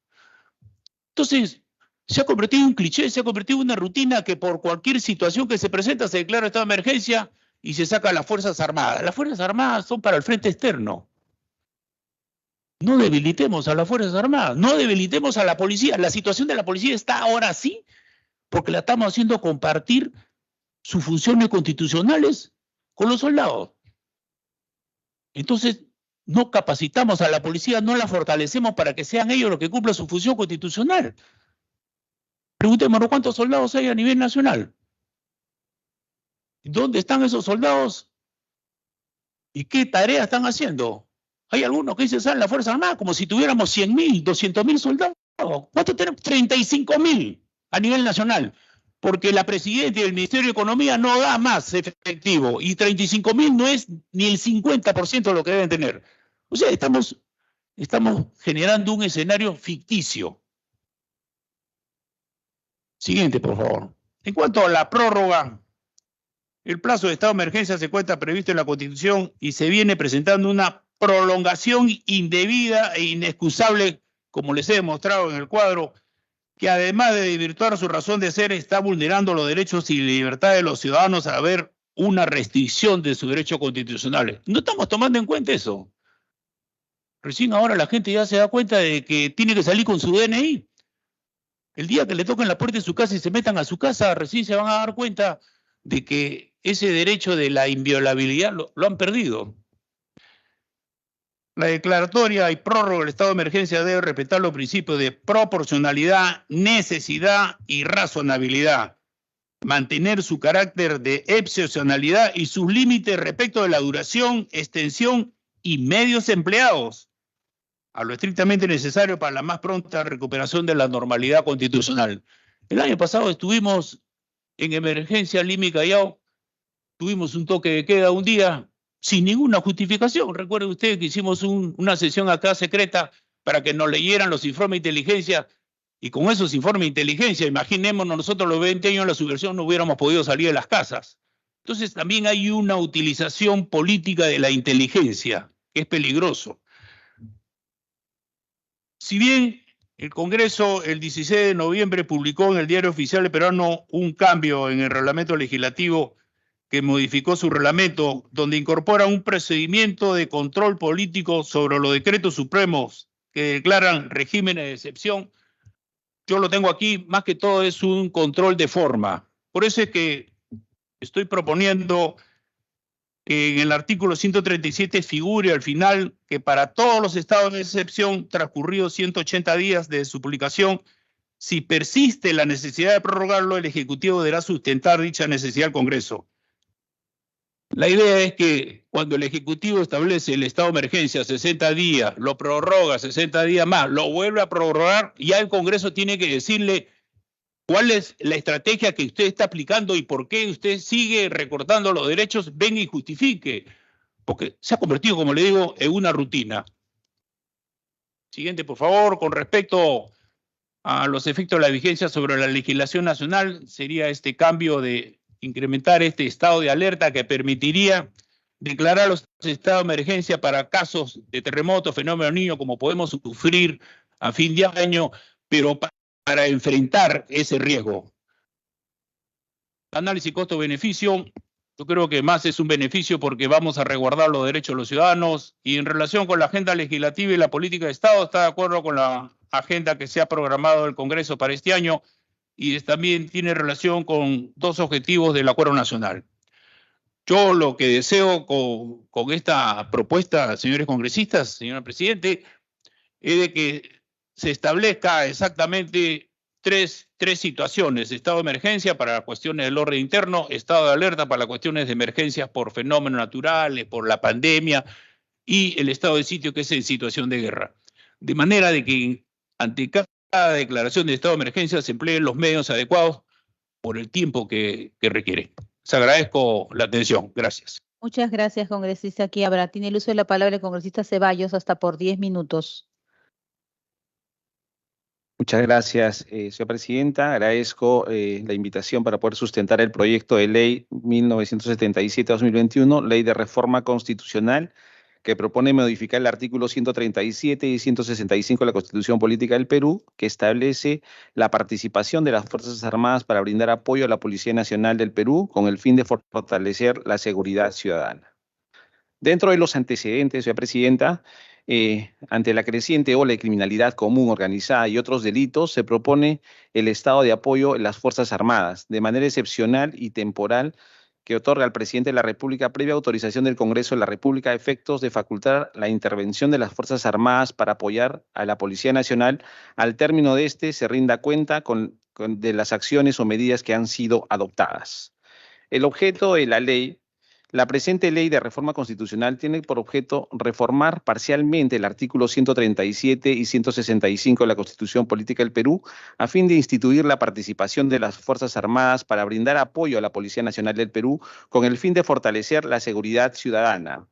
Entonces, se ha convertido en un cliché, se ha convertido en una rutina que por cualquier situación que se presenta se declara estado de emergencia y se saca a las Fuerzas Armadas. Las Fuerzas Armadas son para el frente externo. No debilitemos a las Fuerzas Armadas, no debilitemos a la policía. La situación de la policía está ahora sí porque la estamos haciendo compartir sus funciones constitucionales con los soldados. Entonces, no capacitamos a la policía, no la fortalecemos para que sean ellos los que cumplan su función constitucional. Preguntémonos cuántos soldados hay a nivel nacional. ¿Dónde están esos soldados? ¿Y qué tareas están haciendo? Hay algunos que dicen salen la Fuerza Armada como si tuviéramos 100.000, 200.000 soldados. ¿Cuántos tenemos? 35.000 a nivel nacional. Porque la presidenta y el Ministerio de Economía no da más efectivo. Y 35.000 no es ni el 50% de lo que deben tener. O sea, estamos generando un escenario ficticio. Siguiente, por favor. En cuanto a la prórroga, el plazo de estado de emergencia se encuentra previsto en la Constitución y se viene presentando una prolongación indebida e inexcusable, como les he demostrado en el cuadro, que además de desvirtuar su razón de ser, está vulnerando los derechos y libertades de los ciudadanos a haber una restricción de sus derechos constitucionales. No estamos tomando en cuenta eso. Recién ahora la gente ya se da cuenta de que tiene que salir con su DNI. El día que le toquen la puerta de su casa y se metan a su casa, recién se van a dar cuenta de que ese derecho de la inviolabilidad lo han perdido. La declaratoria y prórroga del estado de emergencia debe respetar los principios de proporcionalidad, necesidad y razonabilidad, mantener su carácter de excepcionalidad y sus límites respecto de la duración, extensión y medios empleados, a lo estrictamente necesario para la más pronta recuperación de la normalidad constitucional. El año pasado estuvimos en emergencia Lima y Callao, tuvimos un toque de queda un día sin ninguna justificación. Recuerden ustedes que hicimos una sesión acá secreta para que nos leyeran los informes de inteligencia, y con esos informes de inteligencia, imaginémonos nosotros los 20 años de la subversión no hubiéramos podido salir de las casas. Entonces también hay una utilización política de la inteligencia, que es peligroso. Si bien el Congreso el 16 de noviembre publicó en el Diario Oficial Peruano un cambio en el reglamento legislativo que modificó su reglamento, donde incorpora un procedimiento de control político sobre los decretos supremos que declaran regímenes de excepción, yo lo tengo aquí, más que todo es un control de forma. Por eso es que estoy proponiendo que en el artículo 137 figure al final que para todos los estados de excepción transcurridos 180 días de su publicación, si persiste la necesidad de prorrogarlo, el Ejecutivo deberá sustentar dicha necesidad al Congreso. La idea es que cuando el Ejecutivo establece el estado de emergencia 60 días, lo prorroga 60 días más, lo vuelve a prorrogar, ya el Congreso tiene que decirle cuál es la estrategia que usted está aplicando y por qué usted sigue recortando los derechos, venga y justifique, porque se ha convertido, como le digo, en una rutina. Siguiente, por favor. Con respecto a los efectos de la vigencia sobre la legislación nacional, sería este cambio de incrementar este estado de alerta que permitiría declarar los estados de emergencia para casos de terremotos, fenómeno niño, como podemos sufrir a fin de año, pero para enfrentar ese riesgo. Análisis costo-beneficio, yo creo que más es un beneficio porque vamos a resguardar los derechos de los ciudadanos, y en relación con la agenda legislativa y la política de Estado, está de acuerdo con la agenda que se ha programado el Congreso para este año, y también tiene relación con dos objetivos del Acuerdo Nacional. Yo lo que deseo con esta propuesta, señores congresistas, señor presidente, es de que se establezca exactamente tres situaciones: estado de emergencia para cuestiones del orden interno, estado de alerta para las cuestiones de emergencias por fenómenos naturales, por la pandemia, y el estado de sitio, que es en situación de guerra. De manera de que ante cada declaración de estado de emergencia se empleen los medios adecuados por el tiempo que requiere. Les agradezco la atención. Gracias. Muchas gracias, congresista Quiabra. Tiene el uso de la palabra el congresista Ceballos hasta por 10 minutos. Muchas gracias, señora presidenta. Agradezco la invitación para poder sustentar el proyecto de ley 1977-2021, ley de reforma constitucional, que propone modificar el artículo 137 y 165 de la Constitución Política del Perú, que establece la participación de las Fuerzas Armadas para brindar apoyo a la Policía Nacional del Perú con el fin de fortalecer la seguridad ciudadana. Dentro de los antecedentes, señora presidenta, ante la creciente ola de criminalidad común organizada y otros delitos, se propone el estado de apoyo en las Fuerzas Armadas, de manera excepcional y temporal, que otorga al presidente de la República previa autorización del Congreso de la República a efectos de facultar la intervención de las Fuerzas Armadas para apoyar a la Policía Nacional. Al término de este se rinda cuenta de las acciones o medidas que han sido adoptadas. El objeto de la ley. La presente ley de reforma constitucional tiene por objeto reformar parcialmente el artículo 137 y 165 de la Constitución Política del Perú a fin de instituir la participación de las Fuerzas Armadas para brindar apoyo a la Policía Nacional del Perú con el fin de fortalecer la seguridad ciudadana.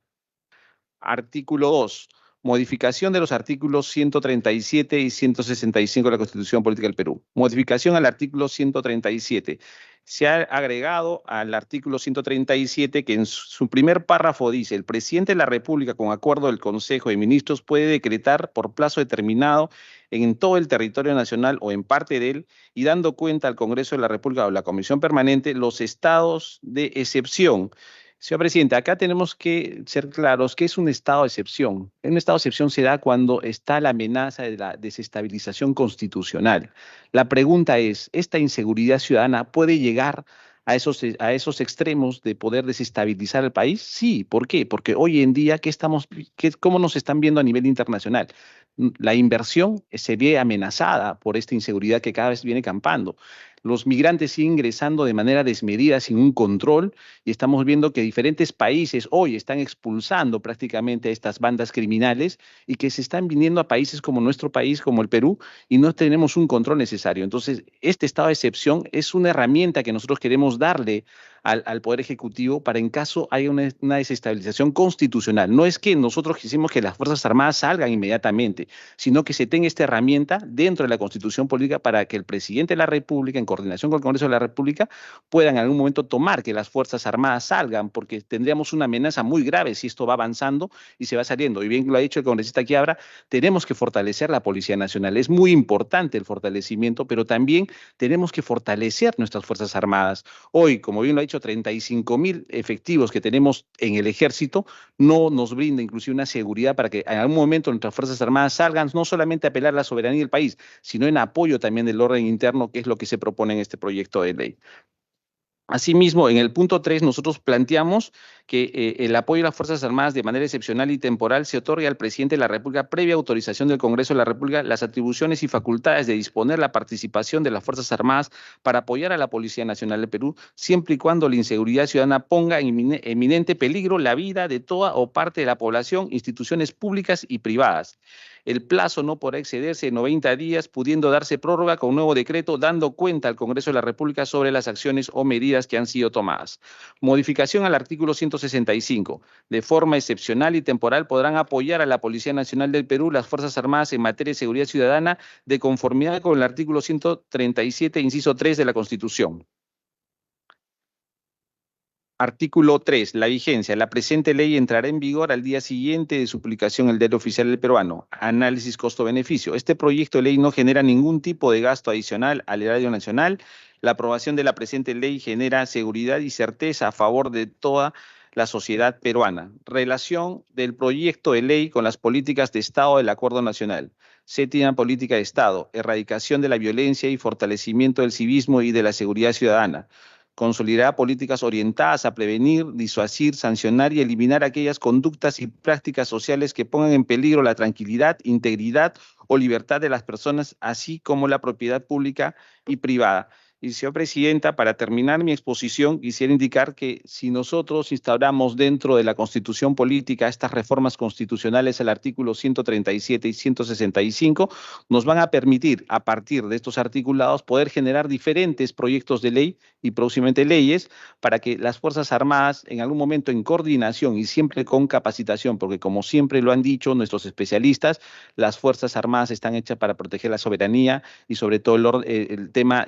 Artículo 2. Modificación de los artículos 137 y 165 de la Constitución Política del Perú. Modificación al artículo 137. Se ha agregado al artículo 137 que en su primer párrafo dice: el presidente de la República, con acuerdo del Consejo de Ministros, puede decretar por plazo determinado en todo el territorio nacional o en parte de él, y dando cuenta al Congreso de la República o la Comisión Permanente, los estados de excepción. Señor presidente, acá tenemos que ser claros que es un estado de excepción. Un estado de excepción se da cuando está la amenaza de la desestabilización constitucional. La pregunta es, ¿esta inseguridad ciudadana puede llegar a esos extremos de poder desestabilizar el país? Sí, ¿por qué? Porque hoy en día, ¿cómo nos están viendo a nivel internacional? La inversión se ve amenazada por esta inseguridad que cada vez viene campando. Los migrantes siguen ingresando de manera desmedida, sin un control, y estamos viendo que diferentes países hoy están expulsando prácticamente a estas bandas criminales y que se están viniendo a países como nuestro país, como el Perú, y no tenemos un control necesario. Entonces, este estado de excepción es una herramienta que nosotros queremos darle al Poder Ejecutivo para en caso haya una desestabilización constitucional. No es que nosotros quisimos que las Fuerzas Armadas salgan inmediatamente, sino que se tenga esta herramienta dentro de la Constitución Política para que el presidente de la República, en coordinación con el Congreso de la República, puedan en algún momento tomar que las Fuerzas Armadas salgan, porque tendríamos una amenaza muy grave si esto va avanzando y se va saliendo. Y bien lo ha dicho el congresista Quiabra, tenemos que fortalecer la Policía Nacional. Es muy importante el fortalecimiento, pero también tenemos que fortalecer nuestras Fuerzas Armadas. Hoy, como bien lo ha dicho, 35.000 efectivos que tenemos en el Ejército no nos brinda inclusive una seguridad para que en algún momento nuestras Fuerzas Armadas salgan no solamente a apelar a la soberanía del país, sino en apoyo también del orden interno, que es lo que se propone en este proyecto de ley. Asimismo, en el punto 3, nosotros planteamos que el apoyo a las Fuerzas Armadas de manera excepcional y temporal se otorgue al presidente de la República previa autorización del Congreso de la República las atribuciones y facultades de disponer la participación de las Fuerzas Armadas para apoyar a la Policía Nacional del Perú, siempre y cuando la inseguridad ciudadana ponga en eminente peligro la vida de toda o parte de la población, instituciones públicas y privadas. El plazo no podrá excederse de 90 días, pudiendo darse prórroga con un nuevo decreto, dando cuenta al Congreso de la República sobre las acciones o medidas que han sido tomadas. Modificación al artículo 165. De forma excepcional y temporal podrán apoyar a la Policía Nacional del Perú las Fuerzas Armadas en materia de seguridad ciudadana de conformidad con el artículo 137, inciso 3 de la Constitución. Artículo 3. La vigencia. La presente ley entrará en vigor al día siguiente de su publicación en el Diario Oficial del Peruano. Análisis costo-beneficio. Este proyecto de ley no genera ningún tipo de gasto adicional al erario nacional. La aprobación de la presente ley genera seguridad y certeza a favor de toda la sociedad peruana. Relación del proyecto de ley con las políticas de Estado del Acuerdo Nacional. Séptima política de Estado. Erradicación de la violencia y fortalecimiento del civismo y de la seguridad ciudadana. Consolidará políticas orientadas a prevenir, disuadir, sancionar y eliminar aquellas conductas y prácticas sociales que pongan en peligro la tranquilidad, integridad o libertad de las personas, así como la propiedad pública y privada. Y, señora presidenta, para terminar mi exposición, quisiera indicar que si nosotros instauramos dentro de la Constitución Política estas reformas constitucionales al artículo 137 y 165, nos van a permitir, a partir de estos articulados, poder generar diferentes proyectos de ley y próximamente leyes para que las Fuerzas Armadas, en algún momento en coordinación y siempre con capacitación, porque como siempre lo han dicho nuestros especialistas, las Fuerzas Armadas están hechas para proteger la soberanía y sobre todo el tema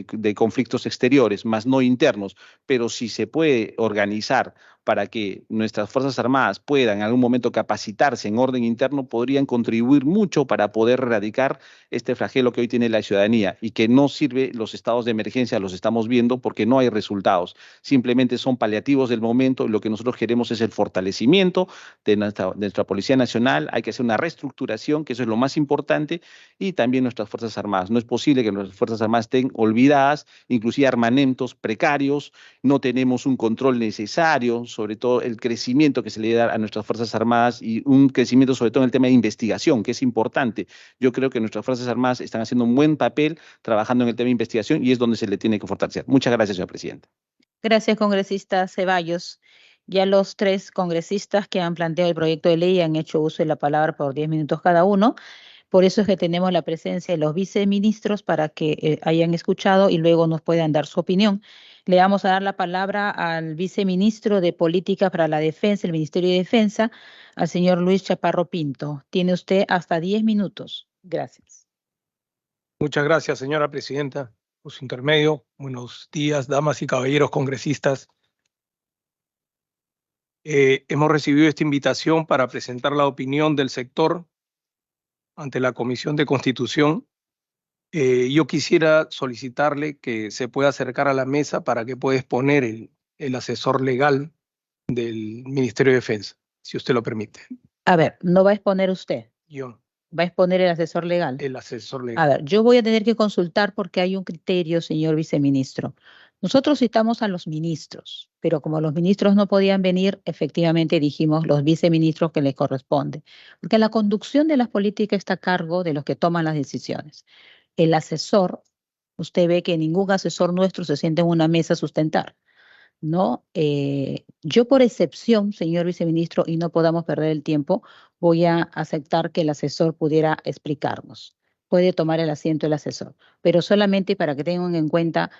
de conflictos exteriores, más no internos, pero si se puede organizar para que nuestras Fuerzas Armadas puedan en algún momento capacitarse en orden interno, podrían contribuir mucho para poder erradicar este flagelo que hoy tiene la ciudadanía y que no sirve los estados de emergencia, los estamos viendo porque no hay resultados. Simplemente son paliativos del momento y lo que nosotros queremos es el fortalecimiento de nuestra Policía Nacional. Hay que hacer una reestructuración, que eso es lo más importante, y también nuestras Fuerzas Armadas. No es posible que nuestras Fuerzas Armadas estén olvidadas, inclusive armamentos precarios, no tenemos un control necesario, sobre todo el crecimiento que se le da a nuestras Fuerzas Armadas y un crecimiento sobre todo en el tema de investigación, que es importante. Yo creo que nuestras Fuerzas Armadas están haciendo un buen papel trabajando en el tema de investigación y es donde se le tiene que fortalecer. Muchas gracias, señor presidente. Gracias, congresista Ceballos. Ya los 3 congresistas que han planteado el proyecto de ley han hecho uso de la palabra por 10 minutos cada uno. Por eso es que tenemos la presencia de los viceministros para que hayan escuchado y luego nos puedan dar su opinión. Le vamos a dar la palabra al viceministro de Política para la Defensa, el Ministerio de Defensa, al señor Luis Chaparro Pinto. Tiene usted hasta 10 minutos. Gracias. Muchas gracias, señora presidenta. Por su intermedio, buenos días, damas y caballeros congresistas. Hemos recibido esta invitación para presentar la opinión del sector ante la Comisión de Constitución. Yo quisiera solicitarle que se pueda acercar a la mesa para que pueda exponer el asesor legal del Ministerio de Defensa, si usted lo permite. A ver, no va a exponer usted. Yo, Va a exponer el asesor legal. el asesor legal. A ver, yo voy a tener que consultar porque hay un criterio, señor viceministro. Nosotros citamos a los ministros, pero como los ministros no podían venir, efectivamente dijimos los viceministros que les corresponde. Porque la conducción de las políticas está a cargo de los que toman las decisiones. El asesor, usted ve que ningún asesor nuestro se sienta en una mesa a sustentar, ¿no? Yo por excepción, señor viceministro, y no podamos perder el tiempo, voy a aceptar que el asesor pudiera explicarnos. Puede tomar el asiento el asesor, pero solamente para que tengan en cuenta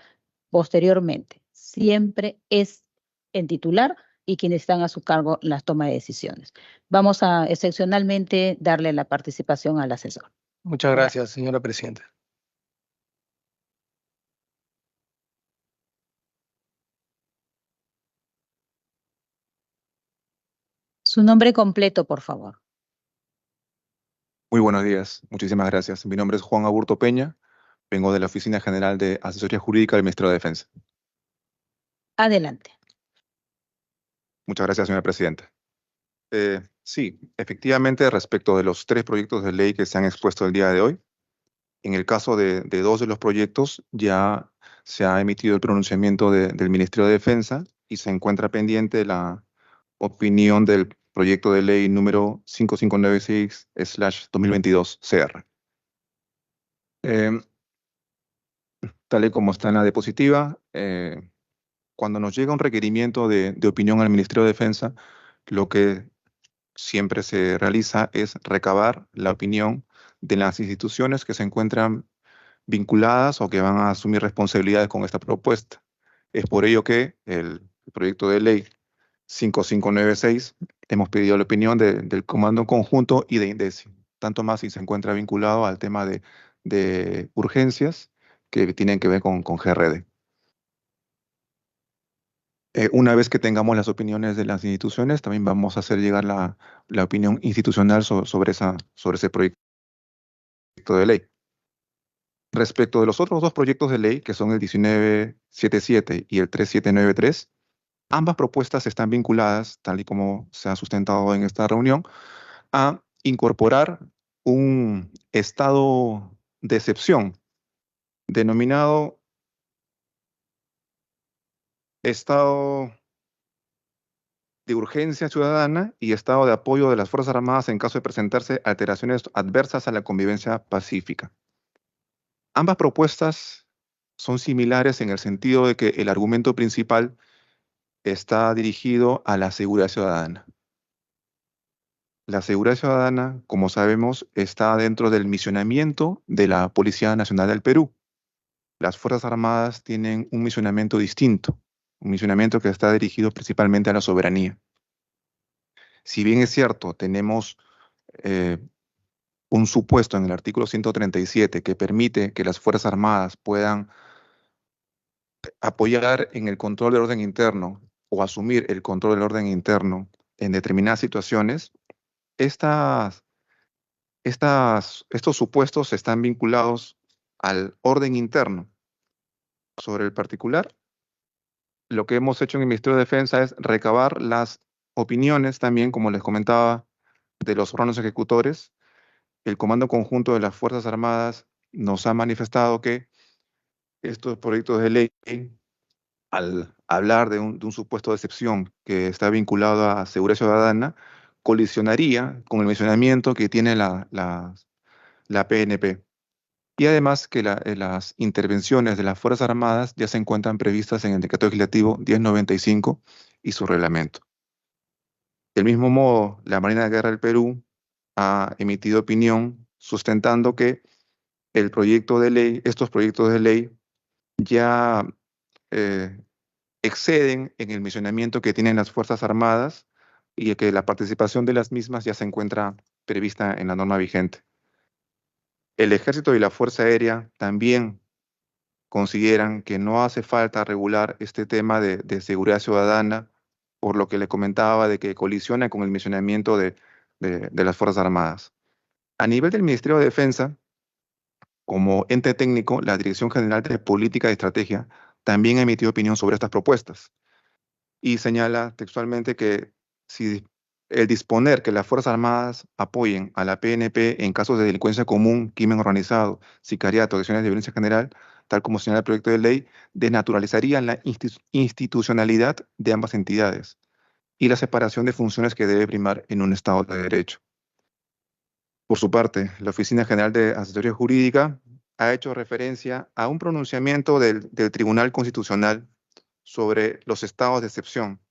posteriormente. Siempre es en titular y quienes están a su cargo las toma de decisiones. Vamos a excepcionalmente darle la participación al asesor. Muchas gracias, señora presidenta. Su nombre completo, por favor. Muy buenos días, muchísimas gracias. Mi nombre es Juan Aburto Peña, vengo de la Oficina General de Asesoría Jurídica del Ministerio de Defensa. Adelante. Muchas gracias, señora presidenta. Sí, efectivamente, respecto de los 3 proyectos de ley que se han expuesto el día de hoy, en el caso de 2 de los proyectos ya se ha emitido el pronunciamiento del Ministerio de Defensa y se encuentra pendiente la opinión del proyecto de ley número 5596/2022 CR. Tal y como está en la diapositiva, cuando nos llega un requerimiento de opinión al Ministerio de Defensa, lo que siempre se realiza es recabar la opinión de las instituciones que se encuentran vinculadas o que van a asumir responsabilidades con esta propuesta. Es por ello que el proyecto de ley 5596 hemos pedido la opinión del Comando Conjunto y de INDECI, tanto más si se encuentra vinculado al tema de urgencias que tienen que ver con GRD. Una vez que tengamos las opiniones de las instituciones, también vamos a hacer llegar la opinión institucional sobre ese proyecto de ley. Respecto de los otros 2 proyectos de ley, que son el 1977 y el 3793, ambas propuestas están vinculadas, tal y como se ha sustentado en esta reunión, a incorporar un estado de excepción denominado estado de urgencia ciudadana y estado de apoyo de las Fuerzas Armadas en caso de presentarse alteraciones adversas a la convivencia pacífica. Ambas propuestas son similares en el sentido de que el argumento principal está dirigido a la seguridad ciudadana. La seguridad ciudadana, como sabemos, está dentro del misionamiento de la Policía Nacional del Perú. Las Fuerzas Armadas tienen un misionamiento distinto, un misionamiento que está dirigido principalmente a la soberanía. Si bien es cierto, tenemos un supuesto en el artículo 137 que permite que las Fuerzas Armadas puedan apoyar en el control del orden interno o asumir el control del orden interno en determinadas situaciones, estos supuestos están vinculados al orden interno. Sobre el particular, lo que hemos hecho en el Ministerio de Defensa es recabar las opiniones también, como les comentaba, de los órganos ejecutores. El Comando Conjunto de las Fuerzas Armadas nos ha manifestado que estos proyectos de ley, al hablar de un supuesto de excepción que está vinculado a seguridad ciudadana, colisionaría con el mencionamiento que tiene la PNP. Y además que las intervenciones de las Fuerzas Armadas ya se encuentran previstas en el Decreto Legislativo 1095 y su reglamento. Del mismo modo, la Marina de Guerra del Perú ha emitido opinión sustentando que estos proyectos de ley ya exceden en el mencionamiento que tienen las Fuerzas Armadas y que la participación de las mismas ya se encuentra prevista en la norma vigente. El Ejército y la Fuerza Aérea también consideran que no hace falta regular este tema de seguridad ciudadana, por lo que le comentaba de que colisiona con el mencionamiento de las Fuerzas Armadas. A nivel del Ministerio de Defensa, como ente técnico, la Dirección General de Política y Estrategia también ha emitido opinión sobre estas propuestas y señala textualmente que si el disponer que las Fuerzas Armadas apoyen a la PNP en casos de delincuencia común, crimen organizado, sicariato, acciones de violencia general, tal como señala el proyecto de ley, desnaturalizaría la institucionalidad de ambas entidades y la separación de funciones que debe primar en un Estado de Derecho. Por su parte, la Oficina General de Asesoría Jurídica ha hecho referencia a un pronunciamiento del Tribunal Constitucional sobre los estados de excepción.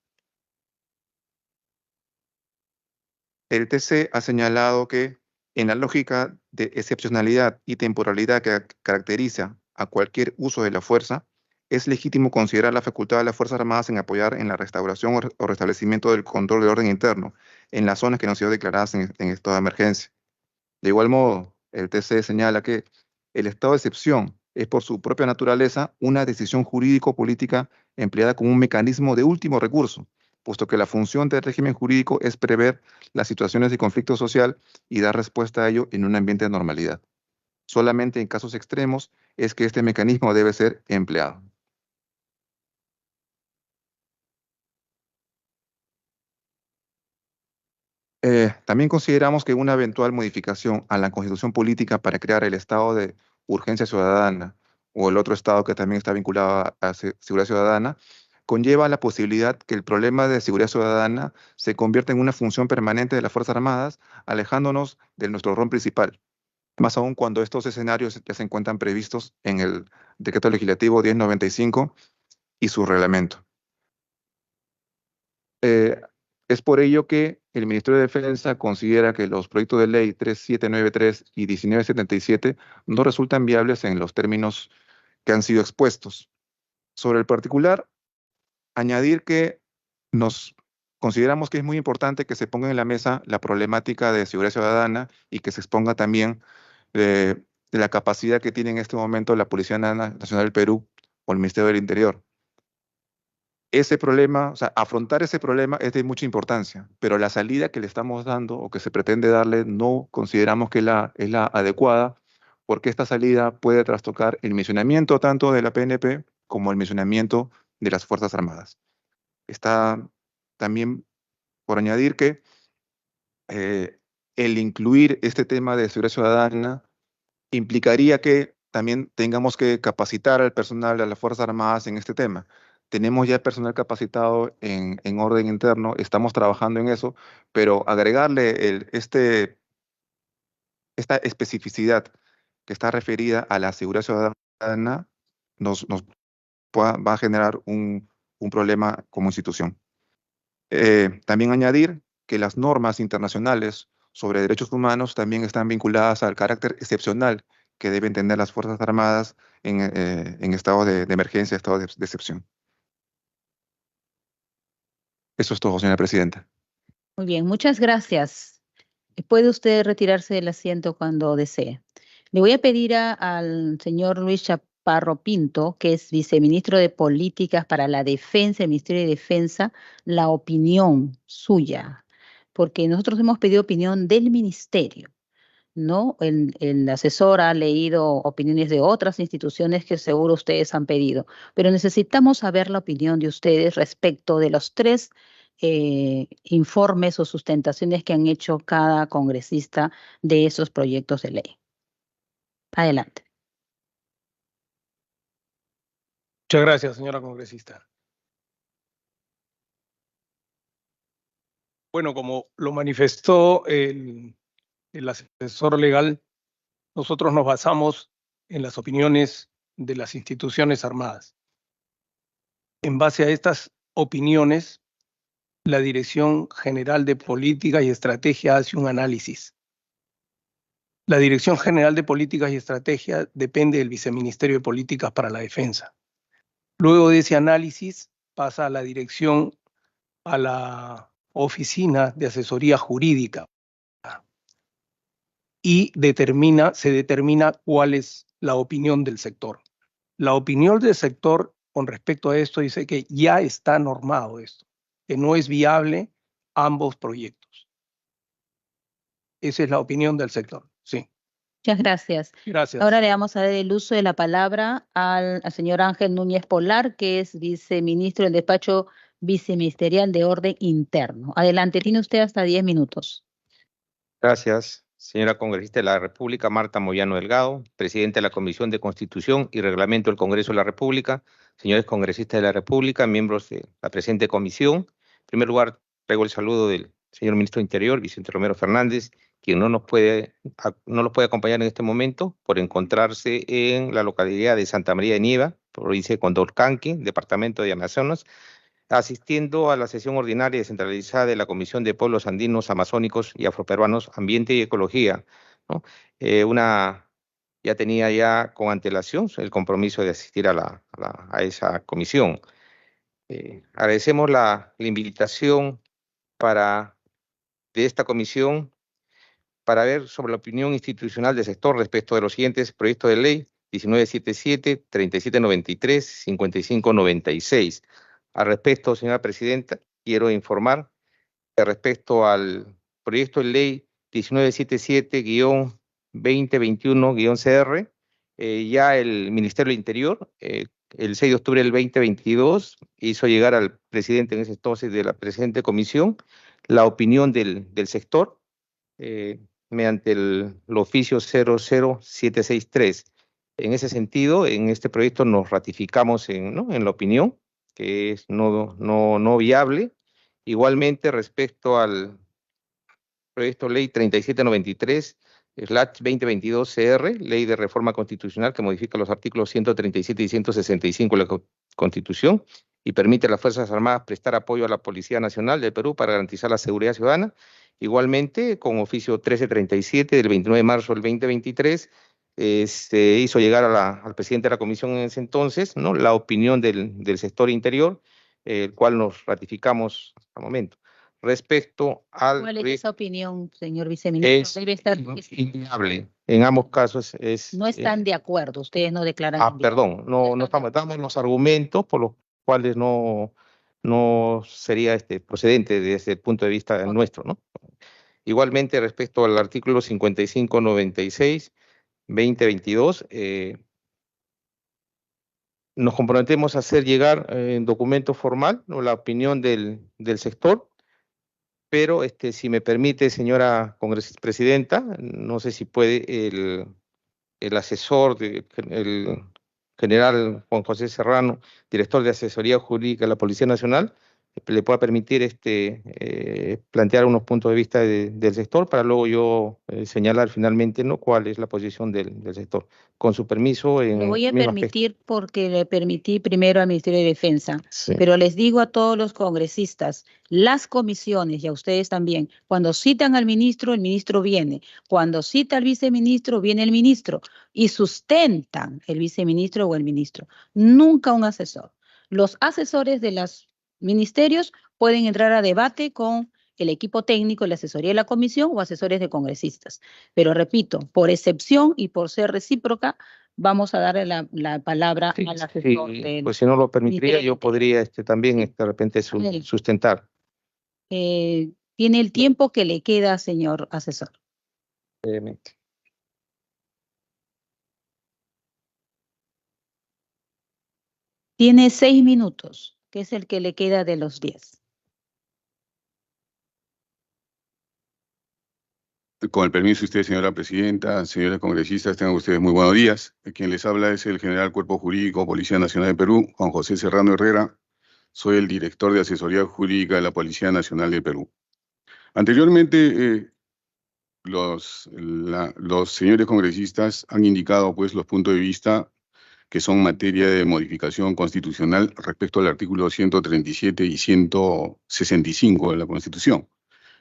El TC ha señalado que en la lógica de excepcionalidad y temporalidad que caracteriza a cualquier uso de la fuerza, es legítimo considerar la facultad de las Fuerzas Armadas en apoyar en la restauración o restablecimiento del control de orden interno en las zonas que no han sido declaradas en estado de emergencia. De igual modo, el TC señala que el estado de excepción es por su propia naturaleza una decisión jurídico-política empleada como un mecanismo de último recurso, puesto que la función del régimen jurídico es prever las situaciones de conflicto social y dar respuesta a ello en un ambiente de normalidad. Solamente en casos extremos es que este mecanismo debe ser empleado. También consideramos que una eventual modificación a la Constitución Política para crear el estado de urgencia ciudadana o el otro estado que también está vinculado a seguridad ciudadana conlleva la posibilidad que el problema de seguridad ciudadana se convierta en una función permanente de las Fuerzas Armadas, alejándonos de nuestro rol principal, más aún cuando estos escenarios ya se encuentran previstos en el Decreto Legislativo 1095 y su reglamento. Es por ello que el Ministerio de Defensa considera que los proyectos de ley 3793 y 1977 no resultan viables en los términos que han sido expuestos. Sobre el particular, añadir que nos consideramos que es muy importante que se ponga en la mesa la problemática de seguridad ciudadana y que se exponga también de la capacidad que tiene en este momento la Policía Nacional del Perú o el Ministerio del Interior. Ese problema, o sea, afrontar ese problema es de mucha importancia, pero la salida que le estamos dando o que se pretende darle no consideramos que es la adecuada, porque esta salida puede trastocar el mencionamiento tanto de la PNP como el mencionamiento de las Fuerzas Armadas. Está también por añadir que el incluir este tema de seguridad ciudadana implicaría que también tengamos que capacitar al personal de las Fuerzas Armadas en este tema. Tenemos ya personal capacitado en orden interno, estamos trabajando en eso, pero agregarle esta especificidad que está referida a la seguridad ciudadana va a generar un problema como institución. También añadir que las normas internacionales sobre derechos humanos también están vinculadas al carácter excepcional que deben tener las Fuerzas Armadas en estado de emergencia, estado de excepción. Eso es todo, señora presidenta. Muy bien, muchas gracias. Puede usted retirarse del asiento cuando desee. Le voy a pedir al señor Luis Parro Pinto, que es viceministro de Políticas para la Defensa, el Ministerio de Defensa, la opinión suya, porque nosotros hemos pedido opinión del ministerio, ¿no? El asesor ha leído opiniones de otras instituciones que seguro ustedes han pedido, pero necesitamos saber la opinión de ustedes respecto de los 3 informes o sustentaciones que han hecho cada congresista de esos proyectos de ley. Adelante. Muchas gracias, señora congresista. Bueno, como lo manifestó el asesor legal, nosotros nos basamos en las opiniones de las instituciones armadas. En base a estas opiniones, la Dirección General de Política y Estrategia hace un análisis. La Dirección General de Políticas y Estrategia depende del Viceministerio de Políticas para la Defensa. Luego de ese análisis pasa a la dirección, a la Oficina de Asesoría Jurídica y se determina cuál es la opinión del sector. La opinión del sector con respecto a esto dice que ya está normado esto, que no es viable ambos proyectos. Esa es la opinión del sector, sí. Muchas gracias. Gracias. Ahora le vamos a dar el uso de la palabra al señor Ángel Núñez Polar, que es viceministro del despacho viceministerial de orden interno. Adelante, tiene usted hasta 10 minutos. Gracias, señora congresista de la República, Marta Moyano Delgado, presidenta de la Comisión de Constitución y Reglamento del Congreso de la República, señores congresistas de la República, miembros de la presente comisión. En primer lugar, traigo el saludo del señor ministro de Interior, Vicente Romero Fernández, quien no los puede acompañar en este momento por encontrarse en la localidad de Santa María de Nieva, provincia de Condorcanqui, departamento de Amazonas, asistiendo a la sesión ordinaria descentralizada de la Comisión de Pueblos Andinos, Amazónicos y Afroperuanos, Ambiente y Ecología, ¿no? Ya tenía con antelación el compromiso de asistir a esa comisión. Agradecemos la invitación de esta comisión para ver sobre la opinión institucional del sector respecto de los siguientes proyectos de ley 1977, 3793, 5596. Al respecto, señora presidenta, quiero informar que respecto al proyecto de ley 1977-2021-CR, ya el Ministerio del Interior, el 6 de octubre del 2022, hizo llegar al presidente en ese entonces de la presente comisión la opinión del sector mediante el oficio 00763. En ese sentido, en este proyecto nos ratificamos en la opinión, que es no viable. Igualmente, respecto al proyecto ley 3793/2022-CR, ley de reforma constitucional que modifica los artículos 137 y 165 de la Constitución y permite a las Fuerzas Armadas prestar apoyo a la Policía Nacional del Perú para garantizar la seguridad ciudadana. Igualmente, con oficio 1337 del 29 de marzo del 2023, se hizo llegar al presidente de la comisión en ese entonces, ¿no?, la opinión del sector interior, el cual nos ratificamos hasta el momento. Respecto al ¿Cuál es esa opinión, señor viceministro? Debe estar inviable. En ambos casos no están de acuerdo, ustedes no declaran. Perdón, no estamos dando los argumentos por los cuales no sería procedente desde el punto de vista nuestro, ¿no? Igualmente, respecto al artículo 5596/2022, nos comprometemos a hacer llegar en documento formal, ¿no?, la opinión del sector, pero si me permite, señora presidenta, no sé si puede el asesor, el general Juan José Serrano, director de Asesoría Jurídica de la Policía Nacional, le pueda permitir plantear unos puntos de vista del sector para luego yo señalar finalmente, ¿no?, cuál es la posición del sector. Con su permiso. Le voy a permitir porque le permití primero al Ministerio de Defensa, sí. Pero les digo a todos los congresistas, las comisiones y a ustedes también, cuando citan al ministro, el ministro viene. Cuando cita al viceministro, viene el ministro y sustentan el viceministro o el ministro, nunca un asesor. Los asesores de los ministerios pueden entrar a debate con el equipo técnico, la asesoría de la comisión o asesores de congresistas. Pero repito, por excepción y por ser recíproca, vamos a darle la palabra Sí, al asesor sí, del pues si no lo permitiría, yo diferente. podría también de repente Adelante. sustentar Tiene el tiempo que le queda, señor asesor. brevemente. Tiene 6 minutos, que es el que le queda de los 10. Con el permiso de usted, señora presidenta, señores congresistas, tengan ustedes muy buenos días. Quien les habla es el general Cuerpo Jurídico, Policía Nacional de Perú, Juan José Serrano Herrera. Soy el director de Asesoría Jurídica de la Policía Nacional de Perú. Anteriormente, los señores congresistas han indicado pues, los puntos de vista que son materia de modificación constitucional respecto al artículo 137 y 165 de la Constitución.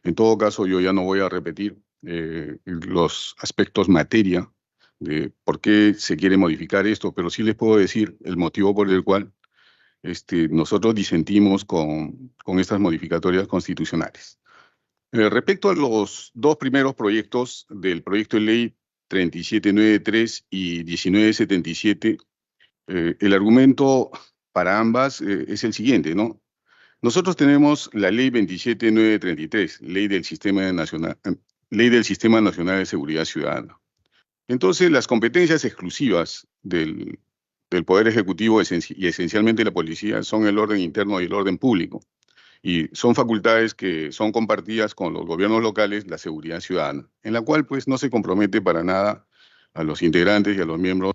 En todo caso, yo ya no voy a repetir los aspectos materia de por qué se quiere modificar esto, pero sí les puedo decir el motivo por el cual nosotros disentimos con estas modificatorias constitucionales. Respecto a los dos primeros proyectos del proyecto de ley 3793 y 1977, el argumento para ambas es el siguiente, ¿no? Nosotros tenemos la ley 27933, ley del Sistema Nacional de Seguridad Ciudadana. Entonces, las competencias exclusivas del Poder Ejecutivo y esencialmente la policía son el orden interno y el orden público. Y son facultades que son compartidas con los gobiernos locales, la seguridad ciudadana, en la cual pues no se compromete para nada a los integrantes y a los miembros.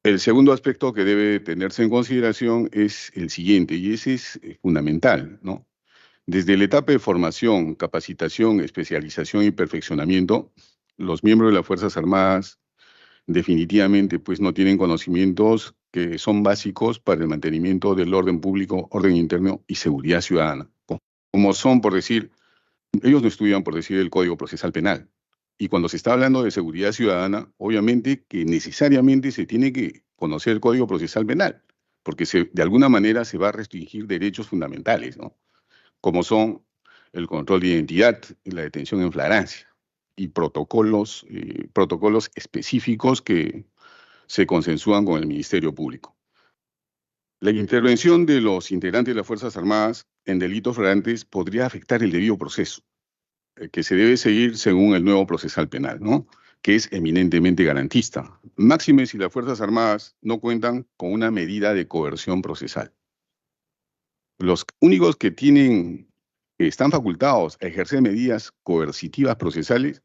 El segundo aspecto que debe tenerse en consideración es el siguiente, y ese es fundamental, ¿no? Desde la etapa de formación, capacitación, especialización y perfeccionamiento, los miembros de las Fuerzas Armadas definitivamente pues no tienen conocimientos que son básicos para el mantenimiento del orden público, orden interno y seguridad ciudadana. Como son, por decir, ellos no estudian, por decir, el Código Procesal Penal. Y cuando se está hablando de seguridad ciudadana, obviamente que necesariamente se tiene que conocer el Código Procesal Penal, porque de alguna manera se va a restringir derechos fundamentales, ¿no? Como son el control de identidad, la detención en flagrancia y protocolos específicos que se consensúan con el Ministerio Público. La intervención de los integrantes de las Fuerzas Armadas en delitos flagrantes podría afectar el debido proceso, que se debe seguir según el nuevo procesal penal, ¿no? Que es eminentemente garantista. Máxime si las Fuerzas Armadas no cuentan con una medida de coerción procesal. Los únicos que están facultados a ejercer medidas coercitivas procesales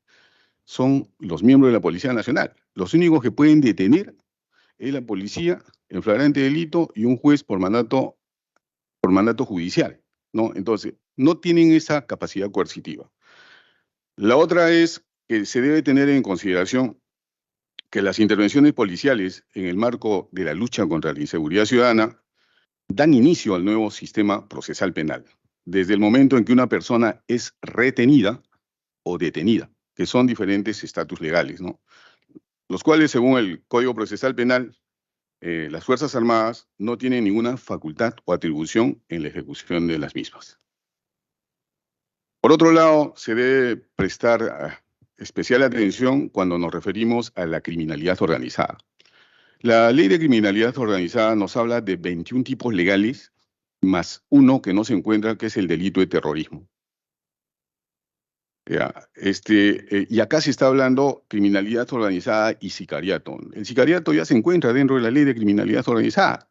son los miembros de la Policía Nacional. Los únicos que pueden detener es la policía en flagrante delito y un juez por mandato judicial, ¿no? Entonces, no tienen esa capacidad coercitiva. La otra es que se debe tener en consideración que las intervenciones policiales en el marco de la lucha contra la inseguridad ciudadana dan inicio al nuevo sistema procesal penal, desde el momento en que una persona es retenida o detenida, que son diferentes estatus legales, ¿no? Los cuales, según el Código Procesal Penal, las Fuerzas Armadas no tienen ninguna facultad o atribución en la ejecución de las mismas. Por otro lado, se debe prestar especial atención cuando nos referimos a la criminalidad organizada. La Ley de Criminalidad Organizada nos habla de 21 tipos legales, más uno que no se encuentra, que es el delito de terrorismo. Y acá se está hablando criminalidad organizada y sicariato. El sicariato ya se encuentra dentro de la Ley de Criminalidad Organizada,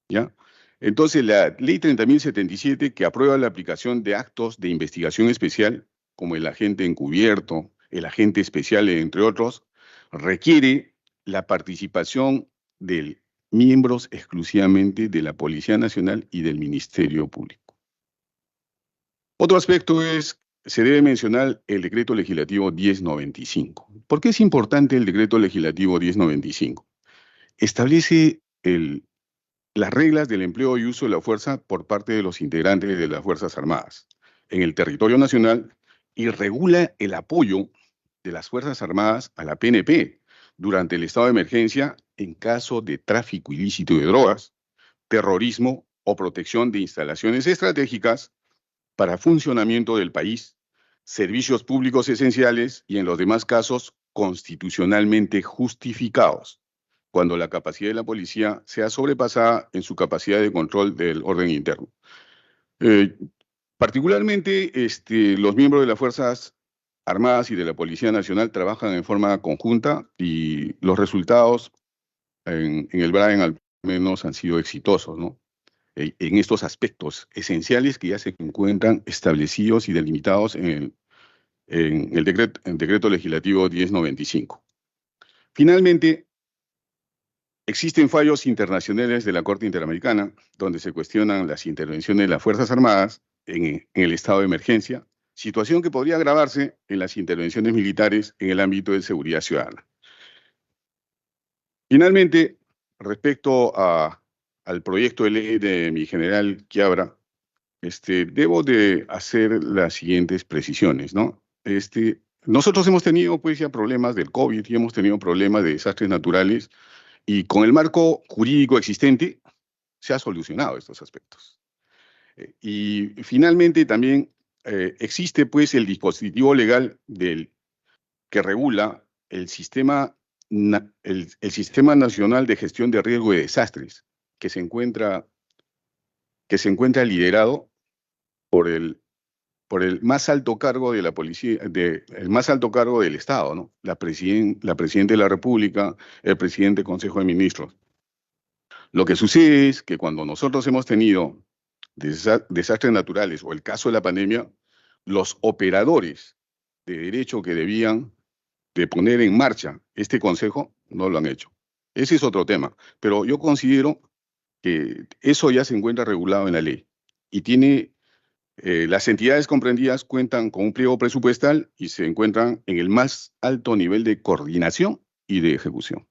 ¿ya? Entonces, la Ley 30.077, que aprueba la aplicación de actos de investigación especial, como el agente encubierto, el agente especial, entre otros, requiere la participación de miembros exclusivamente de la Policía Nacional y del Ministerio Público. Otro aspecto es, se debe mencionar el Decreto Legislativo 1095. ¿Por qué es importante el Decreto Legislativo 1095? Establece las reglas del empleo y uso de la fuerza por parte de los integrantes de las Fuerzas Armadas en el territorio nacional y regula el apoyo de las Fuerzas Armadas a la PNP durante el estado de emergencia en caso de tráfico ilícito de drogas, terrorismo o protección de instalaciones estratégicas para funcionamiento del país, servicios públicos esenciales y en los demás casos constitucionalmente justificados, cuando la capacidad de la policía sea sobrepasada en su capacidad de control del orden interno. Particularmente, los miembros de las Fuerzas Armadas y de la Policía Nacional trabajan en forma conjunta y los resultados en el BRAEN al menos han sido exitosos, ¿no? En estos aspectos esenciales que ya se encuentran establecidos y delimitados en el decreto legislativo 1095. Finalmente, existen fallos internacionales de la Corte Interamericana donde se cuestionan las intervenciones de las Fuerzas Armadas en el estado de emergencia, situación que podría agravarse en las intervenciones militares en el ámbito de seguridad ciudadana. Finalmente, respecto al proyecto de ley de mi general Quiabra, debo de hacer las siguientes precisiones, ¿no? Nosotros hemos tenido pues ya problemas del COVID y hemos tenido problemas de desastres naturales y con el marco jurídico existente se ha solucionado estos aspectos. Y finalmente también existe pues el dispositivo legal que regula el Sistema Nacional de Gestión de Riesgo de Desastres, que se encuentra liderado por el más alto cargo de la policía, el más alto cargo del Estado, ¿no? La presidenta de la República, el presidente del Consejo de Ministros. Lo que sucede es que cuando nosotros hemos tenido desastres naturales o el caso de la pandemia, los operadores de derecho que debían de poner en marcha este consejo no lo han hecho. Ese es otro tema, pero yo considero que eso ya se encuentra regulado en la ley y las entidades comprendidas cuentan con un pliego presupuestal y se encuentran en el más alto nivel de coordinación y de ejecución.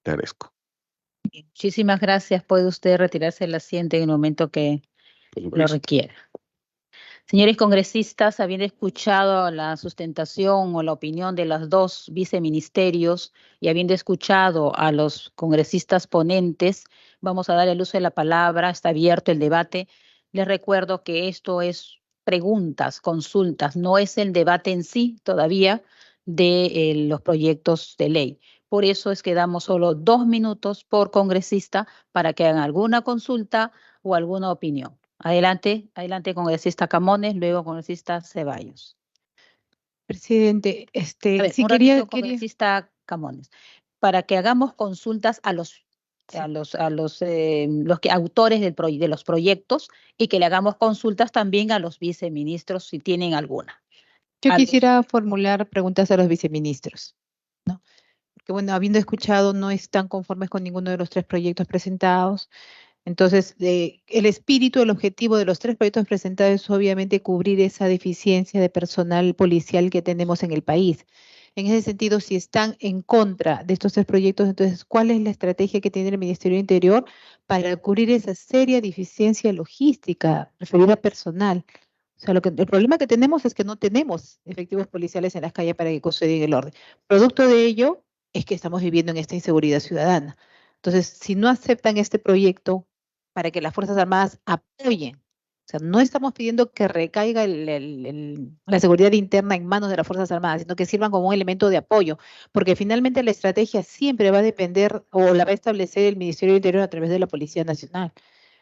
Te agradezco. Muchísimas gracias. Puede usted retirarse del asiento en el momento que lo requiera. Señores congresistas, habiendo escuchado la sustentación o la opinión de los dos viceministerios y habiendo escuchado a los congresistas ponentes, vamos a dar el uso de la palabra. Está abierto el debate. Les recuerdo que esto es preguntas, consultas, no es el debate en sí todavía de los proyectos de ley. Por eso es que damos solo 2 minutos por congresista para que hagan alguna consulta o alguna opinión. Adelante, congresista Camones, luego congresista Ceballos. Presidente, sí un quería, ratito, congresista Camones, para que hagamos consultas a los autores de los proyectos y que le hagamos consultas también a los viceministros si tienen alguna. Yo quisiera formular preguntas a los viceministros, ¿no? Porque bueno, habiendo escuchado, no están conformes con ninguno de los 3 proyectos presentados. Entonces, el espíritu, el objetivo de los 3 proyectos presentados es obviamente cubrir esa deficiencia de personal policial que tenemos en el país. En ese sentido, si están en contra de estos 3 proyectos, entonces, ¿cuál es la estrategia que tiene el Ministerio del Interior para cubrir esa seria deficiencia logística referida a personal? O sea, el problema que tenemos es que no tenemos efectivos policiales en las calles para que custodien el orden. Producto de ello es que estamos viviendo en esta inseguridad ciudadana. Entonces, si no aceptan este proyecto para que las Fuerzas Armadas apoyen, o sea, no estamos pidiendo que recaiga la seguridad interna en manos de las Fuerzas Armadas, sino que sirvan como un elemento de apoyo, porque finalmente la estrategia siempre va a depender o la va a establecer el Ministerio del Interior a través de la Policía Nacional.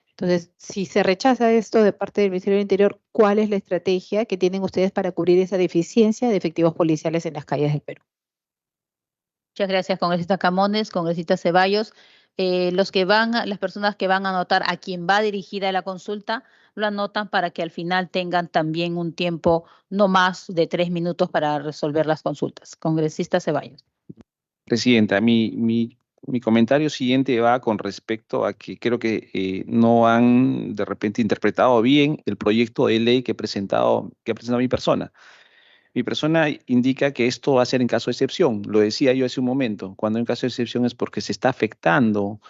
Entonces, si se rechaza esto de parte del Ministerio del Interior, ¿cuál es la estrategia que tienen ustedes para cubrir esa deficiencia de efectivos policiales en las calles del Perú? Muchas gracias, congresista Camones, congresista Ceballos. Las personas que van a anotar a quien va dirigida la consulta, lo anotan para que al final tengan también un tiempo no más de 3 minutos para resolver las consultas. Congresista Ceballos. Presidenta, mi comentario siguiente va con respecto a que creo que no han de repente interpretado bien el proyecto de ley que ha presentado mi persona. Mi persona indica que esto va a ser en caso de excepción. Lo decía yo hace un momento. Cuando en caso de excepción es porque se está afectando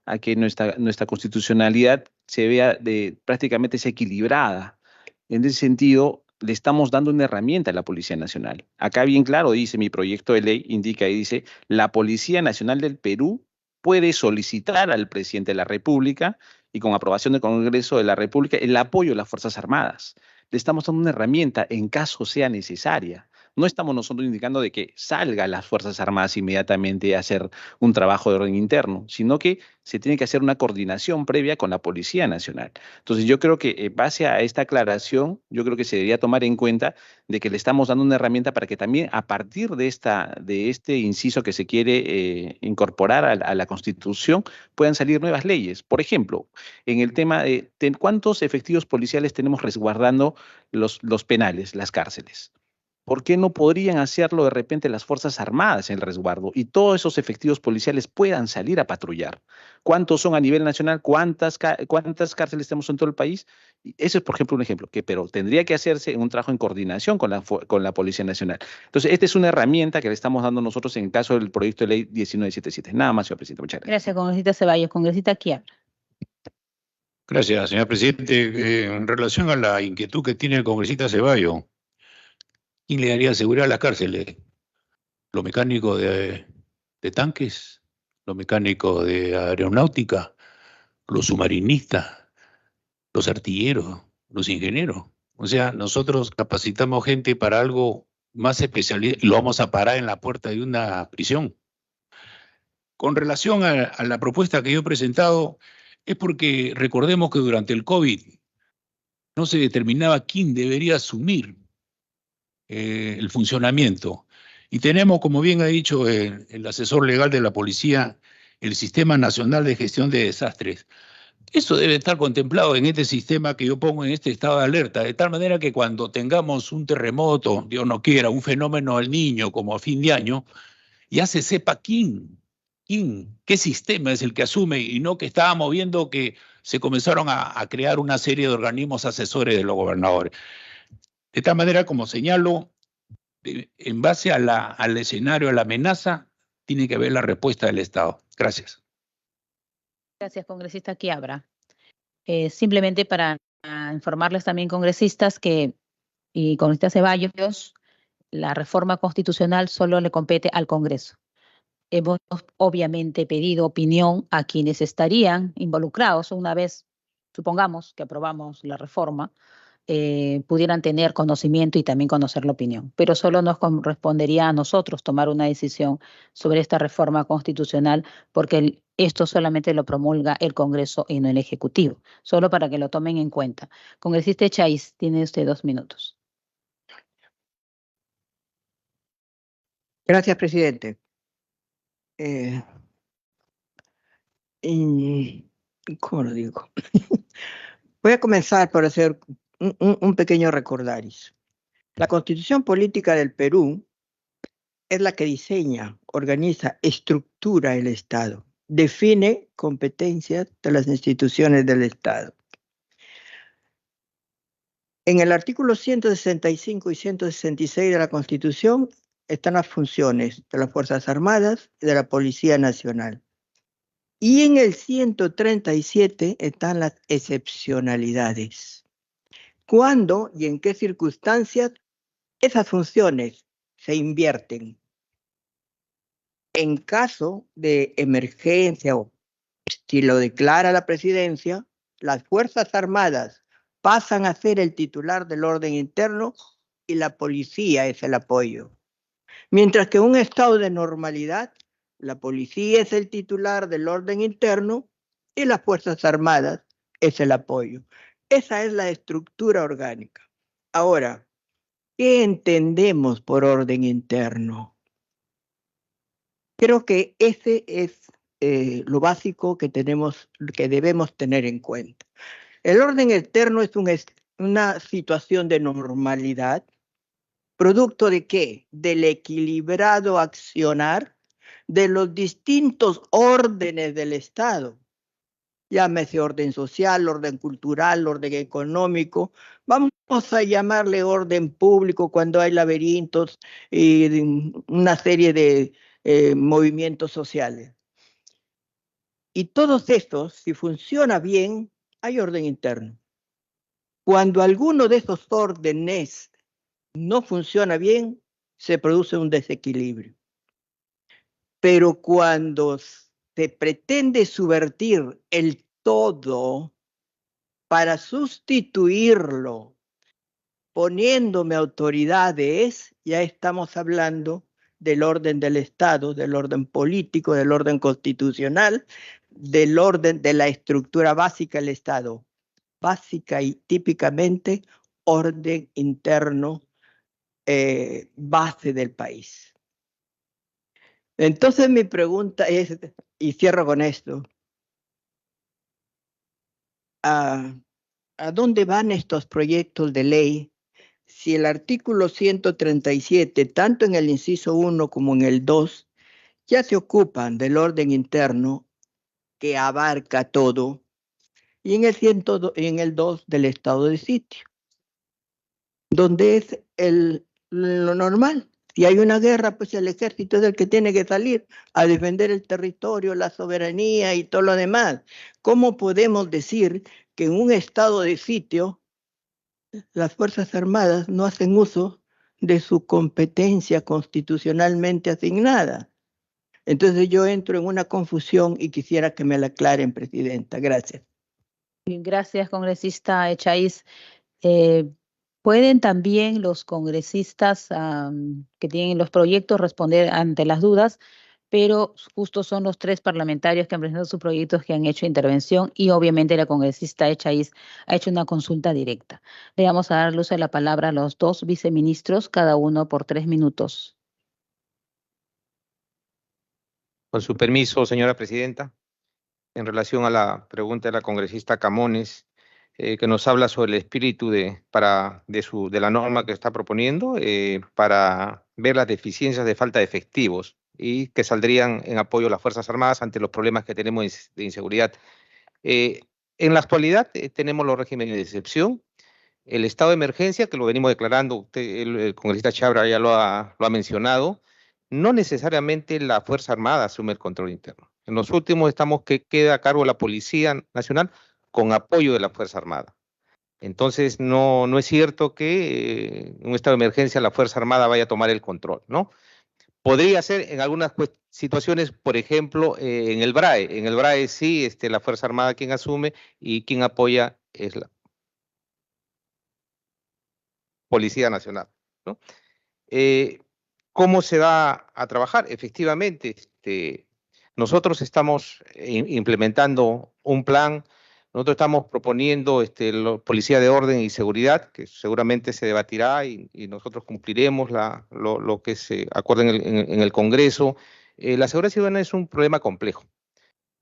a que nuestra constitucionalidad se vea prácticamente desequilibrada. En ese sentido, le estamos dando una herramienta a la Policía Nacional. Acá bien claro dice mi proyecto de ley, indica y dice, la Policía Nacional del Perú puede solicitar al presidente de la República y con aprobación del Congreso de la República el apoyo de las Fuerzas Armadas. le estamos dando una herramienta en caso sea necesaria. No estamos nosotros indicando de que salgan las Fuerzas Armadas inmediatamente a hacer un trabajo de orden interno, sino que se tiene que hacer una coordinación previa con la Policía Nacional. Entonces yo creo que en base a esta aclaración, yo creo que se debería tomar en cuenta de que le estamos dando una herramienta para que también a partir de este inciso que se quiere incorporar a la Constitución puedan salir nuevas leyes. Por ejemplo, en el tema de cuántos efectivos policiales tenemos resguardando los penales, las cárceles. ¿Por qué no podrían hacerlo de repente las Fuerzas Armadas en el resguardo y todos esos efectivos policiales puedan salir a patrullar? ¿Cuántos son a nivel nacional? ¿Cuántas cárceles tenemos en todo el país? Y ese es, por ejemplo, un ejemplo, pero tendría que hacerse un trabajo en coordinación con la Policía Nacional. Entonces, esta es una herramienta que le estamos dando nosotros en el caso del proyecto de ley 1977. Nada más, señor presidente. Muchas gracias. Gracias, congresista Ceballos. Congresista Quiabra. Gracias, señor presidente. En relación a la inquietud que tiene el congresista Ceballos, ¿quién le daría seguridad a las cárceles? ¿Los mecánicos de tanques? ¿Los mecánicos de aeronáutica? ¿Los submarinistas? ¿Los artilleros? ¿Los ingenieros? O sea, nosotros capacitamos gente para algo más especializado y lo vamos a parar en la puerta de una prisión. Con relación a la propuesta que yo he presentado, es porque recordemos que durante el COVID no se determinaba quién debería asumir el funcionamiento. Y tenemos, como bien ha dicho el asesor legal de la policía, el Sistema Nacional de Gestión de Desastres. Eso debe estar contemplado en este sistema que yo pongo en este estado de alerta, de tal manera que cuando tengamos un terremoto, Dios no quiera, un fenómeno del Niño como a fin de año, ya se sepa qué sistema es el que asume, y no que estábamos viendo que se comenzaron a crear una serie de organismos asesores de los gobernadores. De tal manera, como señalo, en base al escenario, a la amenaza, tiene que haber la respuesta del Estado. Gracias. Gracias, congresista Quiabra. Simplemente para informarles también, congresistas, y congresista Ceballos, la reforma constitucional solo le compete al Congreso. Hemos obviamente pedido opinión a quienes estarían involucrados una vez, supongamos que aprobamos la reforma, pudieran tener conocimiento y también conocer la opinión. Pero solo nos correspondería a nosotros tomar una decisión sobre esta reforma constitucional, porque esto solamente lo promulga el Congreso y no el Ejecutivo. Solo para que lo tomen en cuenta. Congresista Chais, tiene usted 2 minutos. Gracias, presidente. ¿Cómo lo digo? Voy a comenzar por hacer un pequeño recordaris. La Constitución Política del Perú es la que diseña, organiza, estructura el Estado, define competencias de las instituciones del Estado. En el artículo 165 y 166 de la Constitución están las funciones de las Fuerzas Armadas y de la Policía Nacional. Y en el 137 están las excepcionalidades. ¿Cuándo y en qué circunstancias esas funciones se invierten? En caso de emergencia o si lo declara la presidencia, las Fuerzas Armadas pasan a ser el titular del orden interno y la policía es el apoyo. Mientras que en un estado de normalidad, la policía es el titular del orden interno y las Fuerzas Armadas es el apoyo. Esa es la estructura orgánica. Ahora, ¿qué entendemos por orden interno? Creo que ese es lo básico que debemos tener en cuenta. El orden interno es una situación de normalidad. ¿Producto de qué? Del equilibrado accionar de los distintos órdenes del Estado. Llámese orden social, orden cultural, orden económico. Vamos a llamarle orden público cuando hay laberintos y una serie de movimientos sociales. Y todos estos, si funciona bien, hay orden interno. Cuando alguno de esos órdenes no funciona bien, se produce un desequilibrio. Pero cuando se pretende subvertir el todo para sustituirlo poniéndome autoridades, ya estamos hablando del orden del Estado, del orden político, del orden constitucional, del orden de la estructura básica del Estado. Básica y típicamente orden interno, base del país. Entonces mi pregunta es, y cierro con esto, ¿a dónde van estos proyectos de ley si el artículo 137, tanto en el inciso 1 como en el 2, ya se ocupan del orden interno que abarca todo, y en el 2 del estado de sitio, donde es lo normal? Si hay una guerra, pues el ejército es el que tiene que salir a defender el territorio, la soberanía y todo lo demás. ¿Cómo podemos decir que en un estado de sitio las Fuerzas Armadas no hacen uso de su competencia constitucionalmente asignada? Entonces yo entro en una confusión y quisiera que me la aclaren, Presidenta. Gracias. Gracias, congresista Echaiz. ¿Pueden también los congresistas que tienen los proyectos responder ante las dudas? Pero justo son los 3 parlamentarios que han presentado sus proyectos que han hecho intervención y obviamente la congresista Echaiz ha hecho una consulta directa. Le vamos a dar luz a la palabra a los 2 viceministros, cada uno por 3 minutos. Con su permiso, señora presidenta, en relación a la pregunta de la congresista Camones, que nos habla sobre el espíritu de la norma que está proponiendo, para ver las deficiencias de falta de efectivos y que saldrían en apoyo a las Fuerzas Armadas ante los problemas que tenemos de inseguridad. En la actualidad tenemos los regímenes de excepción, el estado de emergencia, que lo venimos declarando, el congresista Chabra ya lo ha mencionado. No necesariamente la Fuerza Armada asume el control interno. En los últimos estamos que queda a cargo la Policía Nacional con apoyo de la Fuerza Armada. Entonces, no es cierto que en un estado de emergencia la Fuerza Armada vaya a tomar el control, ¿no? Podría ser en algunas situaciones, por ejemplo, en el BRAE. En el BRAE sí, la Fuerza Armada quien asume y quien apoya es la Policía Nacional, ¿no? ¿Cómo se va a trabajar? Efectivamente, nosotros estamos implementando un plan, nosotros estamos proponiendo policía de orden y seguridad, que seguramente se debatirá y nosotros cumpliremos lo que se acuerde en el Congreso. La seguridad ciudadana es un problema complejo.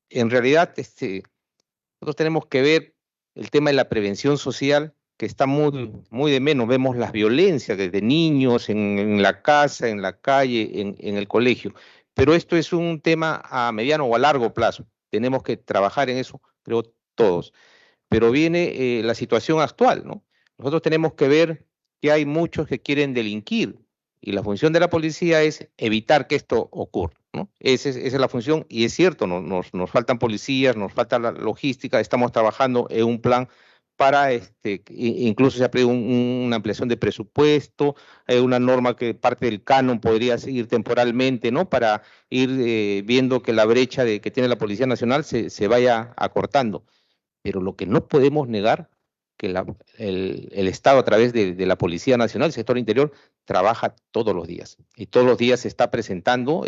En realidad, nosotros tenemos que ver el tema de la prevención social, que está muy de menos. Vemos las violencias desde niños, en la casa, en la calle, en el colegio. Pero esto es un tema a mediano o a largo plazo. Tenemos que trabajar en eso, creo, todos. Pero viene la situación actual, ¿no? Nosotros tenemos que ver que hay muchos que quieren delinquir y la función de la policía es evitar que esto ocurra, ¿no? Esa es la función y es cierto, nos faltan policías, nos falta la logística, estamos trabajando en un plan para, incluso se ha pedido una ampliación de presupuesto, una norma que parte del canon podría seguir temporalmente, ¿no? Para ir viendo que la brecha que tiene la Policía Nacional se vaya acortando. Pero lo que no podemos negar, que el Estado a través de la Policía Nacional, el sector interior, trabaja todos los días. Y todos los días se está presentando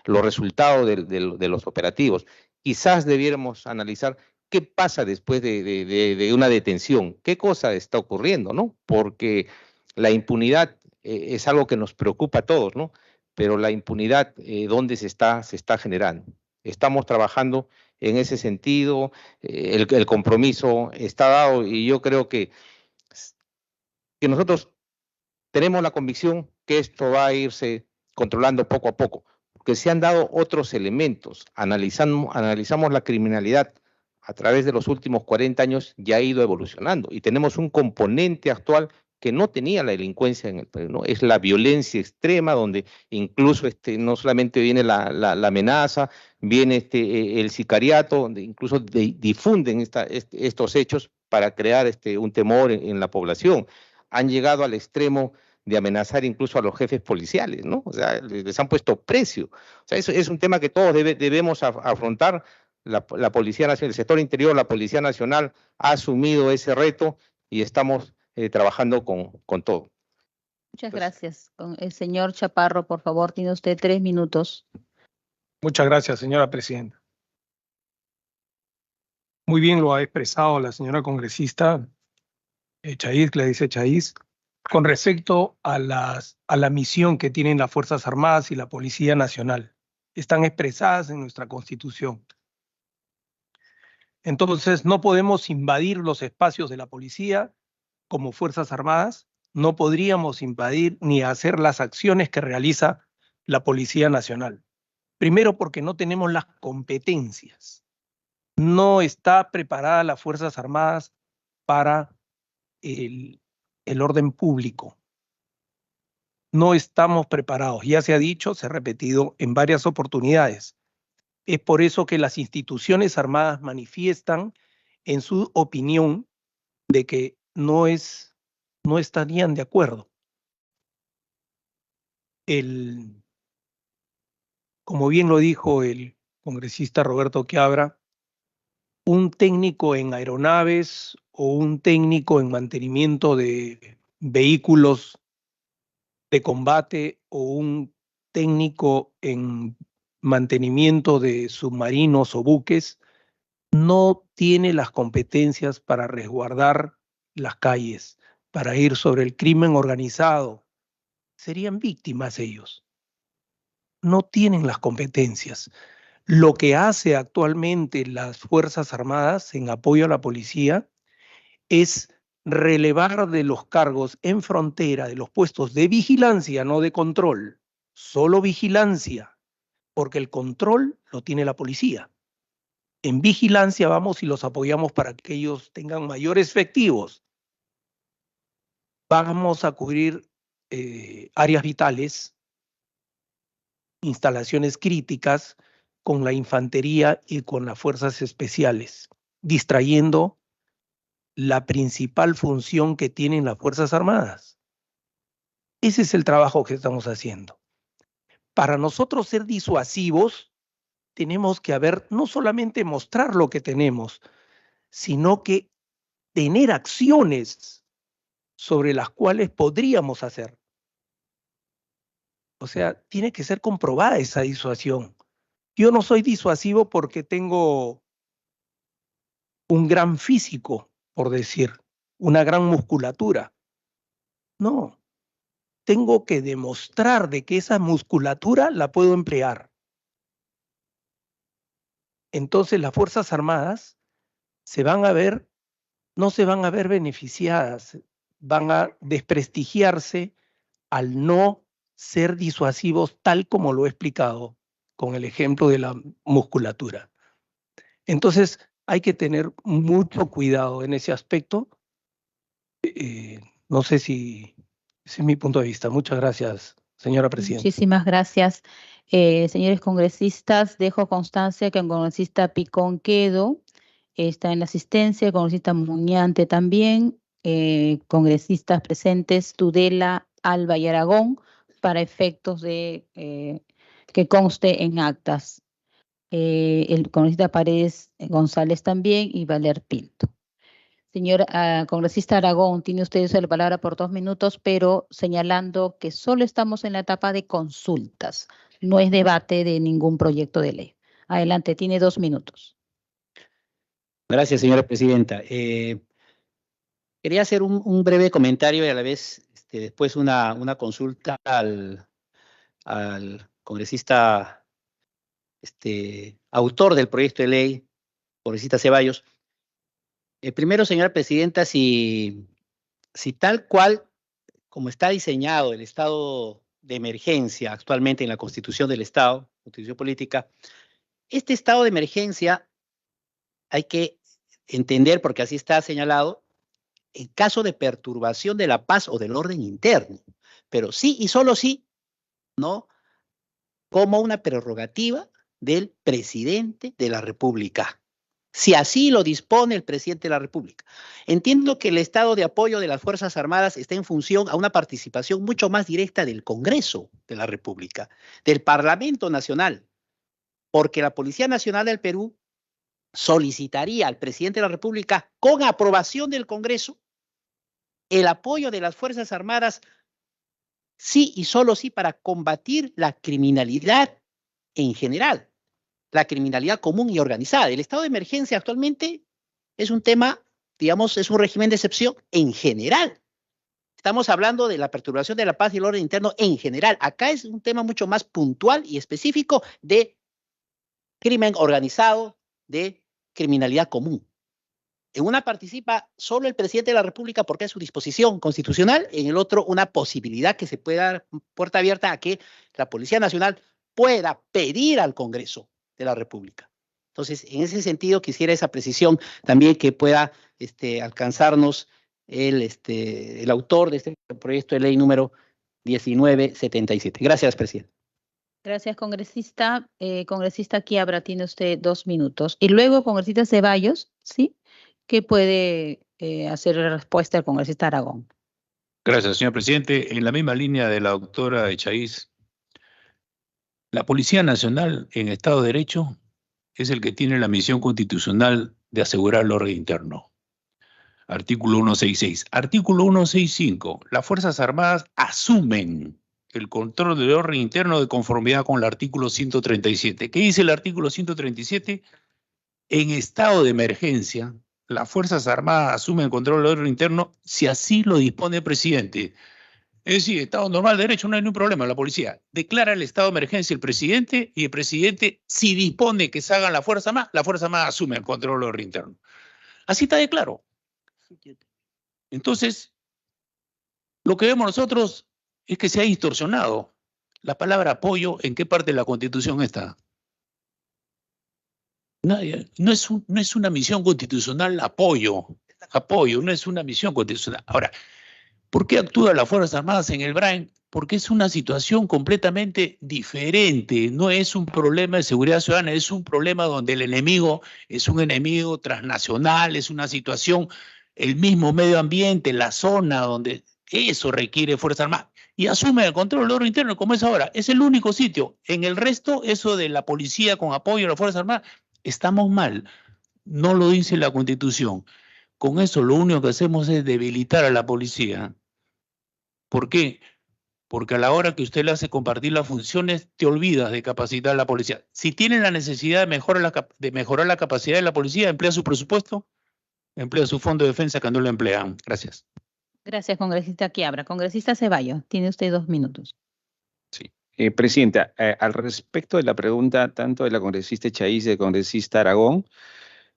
los resultados de los operativos. Quizás debiéramos analizar qué pasa después de una detención, qué cosa está ocurriendo, ¿no? Porque la impunidad es algo que nos preocupa a todos, ¿no? Pero la impunidad, ¿dónde se está generando? Estamos trabajando en ese sentido, el compromiso está dado y yo creo que nosotros tenemos la convicción que esto va a irse controlando poco a poco, porque se han dado otros elementos. Analizamos la criminalidad a través de los últimos 40 años, ya ha ido evolucionando y tenemos un componente actual que no tenía la delincuencia en el Perú, ¿no? Es la violencia extrema, donde incluso no solamente viene la amenaza, viene el sicariato, donde incluso difunden estos hechos para crear un temor en la población. Han llegado al extremo de amenazar incluso a los jefes policiales, ¿no? O sea, les han puesto precio. O sea, eso es un tema que todos debemos afrontar. La Policía Nacional, el sector interior, la Policía Nacional ha asumido ese reto y estamos trabajando con todo. Muchas gracias. Con el señor Chaparro, por favor, tiene usted 3 minutos. Muchas gracias, señora presidenta. Muy bien lo ha expresado la señora congresista Chaiz, Gladys Chaiz, con respecto a la misión que tienen las Fuerzas Armadas y la Policía Nacional. Están expresadas en nuestra Constitución. Entonces, no podemos invadir los espacios de la policía como Fuerzas Armadas, no podríamos invadir ni hacer las acciones que realiza la Policía Nacional. Primero, porque no tenemos las competencias. No está preparada las Fuerzas Armadas para el orden público. No estamos preparados. Ya se ha dicho, se ha repetido en varias oportunidades. Es por eso que las instituciones armadas manifiestan en su opinión de que no estarían de acuerdo. Como bien lo dijo el congresista Roberto Quiabra, un técnico en aeronaves o un técnico en mantenimiento de vehículos de combate o un técnico en mantenimiento de submarinos o buques no tiene las competencias para resguardar las calles, para ir sobre el crimen organizado. Serían víctimas ellos. No tienen las competencias. Lo que hace actualmente las Fuerzas Armadas en apoyo a la policía es relevar de los cargos en frontera, de los puestos de vigilancia, no de control, solo vigilancia, porque el control lo tiene la policía. En vigilancia vamos y los apoyamos para que ellos tengan mayores efectivos. Vamos a cubrir áreas vitales, instalaciones críticas, con la infantería y con las fuerzas especiales, distrayendo la principal función que tienen las Fuerzas Armadas. Ese es el trabajo que estamos haciendo. Para nosotros ser disuasivos, tenemos que no solamente mostrar lo que tenemos, sino que tener acciones sobre las cuales podríamos hacer. O sea, tiene que ser comprobada esa disuasión. Yo no soy disuasivo porque tengo un gran físico, por decir, una gran musculatura. No, tengo que demostrar de que esa musculatura la puedo emplear. Entonces las Fuerzas Armadas no se van a ver beneficiadas, van a desprestigiarse al no ser disuasivos tal como lo he explicado con el ejemplo de la musculatura. Entonces hay que tener mucho cuidado en ese aspecto. No sé si ese es mi punto de vista. Muchas gracias, señora presidenta. Muchísimas gracias. Señores congresistas, dejo constancia que el congresista Picón Quedo está en la asistencia, el congresista Muñante también, congresistas presentes Tudela, Alba y Aragón, para efectos de que conste en actas. El congresista Paredes González también y Valer Pinto. Señor congresista Aragón, tiene usted uso de la palabra por 2 minutos, pero señalando que solo estamos en la etapa de consultas, no es debate de ningún proyecto de ley. Adelante, tiene 2 minutos. Gracias, señora presidenta. Quería hacer un breve comentario y a la vez después una consulta al congresista autor del proyecto de ley, congresista Ceballos. Primero, señora presidenta, si tal cual como está diseñado el estado de emergencia actualmente en la Constitución del Estado, Constitución Política, este estado de emergencia hay que entender, porque así está señalado, en caso de perturbación de la paz o del orden interno, pero sí y solo sí, ¿no? Como una prerrogativa del presidente de la República, si así lo dispone el presidente de la República. Entiendo que el estado de apoyo de las Fuerzas Armadas está en función a una participación mucho más directa del Congreso de la República, del Parlamento Nacional, porque la Policía Nacional del Perú solicitaría al presidente de la República, con aprobación del Congreso, el apoyo de las Fuerzas Armadas sí y solo sí para combatir la criminalidad en general, la criminalidad común y organizada. El estado de emergencia actualmente es un tema, digamos, es un régimen de excepción en general. Estamos hablando de la perturbación de la paz y el orden interno en general. Acá es un tema mucho más puntual y específico de crimen organizado, de criminalidad común. En una participa solo el presidente de la República porque es su disposición constitucional, en el otro una posibilidad que se pueda dar puerta abierta a que la Policía Nacional pueda pedir al Congreso de la República. Entonces, en ese sentido, quisiera esa precisión también que pueda alcanzarnos el autor de este proyecto de ley número 1977. Gracias, presidente. Gracias, congresista. Congresista Quiabra, tiene usted 2 minutos. Y luego, congresista Ceballos, ¿sí? Que puede hacer respuesta al congresista Aragón. Gracias, señor presidente. En la misma línea de la doctora Echaíz, la Policía Nacional en Estado de Derecho es el que tiene la misión constitucional de asegurar el orden interno. Artículo 166. Artículo 165. Las Fuerzas Armadas asumen el control del orden interno de conformidad con el artículo 137. ¿Qué dice el artículo 137? En estado de emergencia, las Fuerzas Armadas asumen el control del orden interno si así lo dispone el presidente. Es decir, estado normal de derecho, no hay ningún problema. La policía declara el estado de emergencia el presidente y el presidente, si dispone que se hagan la Fuerza Armada asume el control del orden interno. Así está de claro. Entonces, lo que vemos nosotros es que se ha distorsionado la palabra apoyo. ¿En qué parte de la Constitución está? Nadie, no es una misión constitucional apoyo, no es una misión constitucional. Ahora, ¿por qué actúan las Fuerzas Armadas en el Brain? Porque es una situación completamente diferente, no es un problema de seguridad ciudadana, es un problema donde el enemigo es un enemigo transnacional, es una situación, el mismo medio ambiente, la zona donde eso requiere Fuerzas Armadas. Y asume el control del orden interno como es ahora. Es el único sitio. En el resto, eso de la policía con apoyo a las Fuerzas Armadas, estamos mal. No lo dice la Constitución. Con eso lo único que hacemos es debilitar a la policía. ¿Por qué? Porque a la hora que usted le hace compartir las funciones, te olvidas de capacitar a la policía. Si tienen la necesidad de mejorar la capacidad de la policía, emplea su presupuesto, emplea su fondo de defensa que no lo emplean. Gracias. Gracias, congresista Quiabra. Congresista Ceballos, tiene usted 2 minutos. Sí. Presidenta, al respecto de la pregunta tanto de la congresista Echaíz y del congresista Aragón,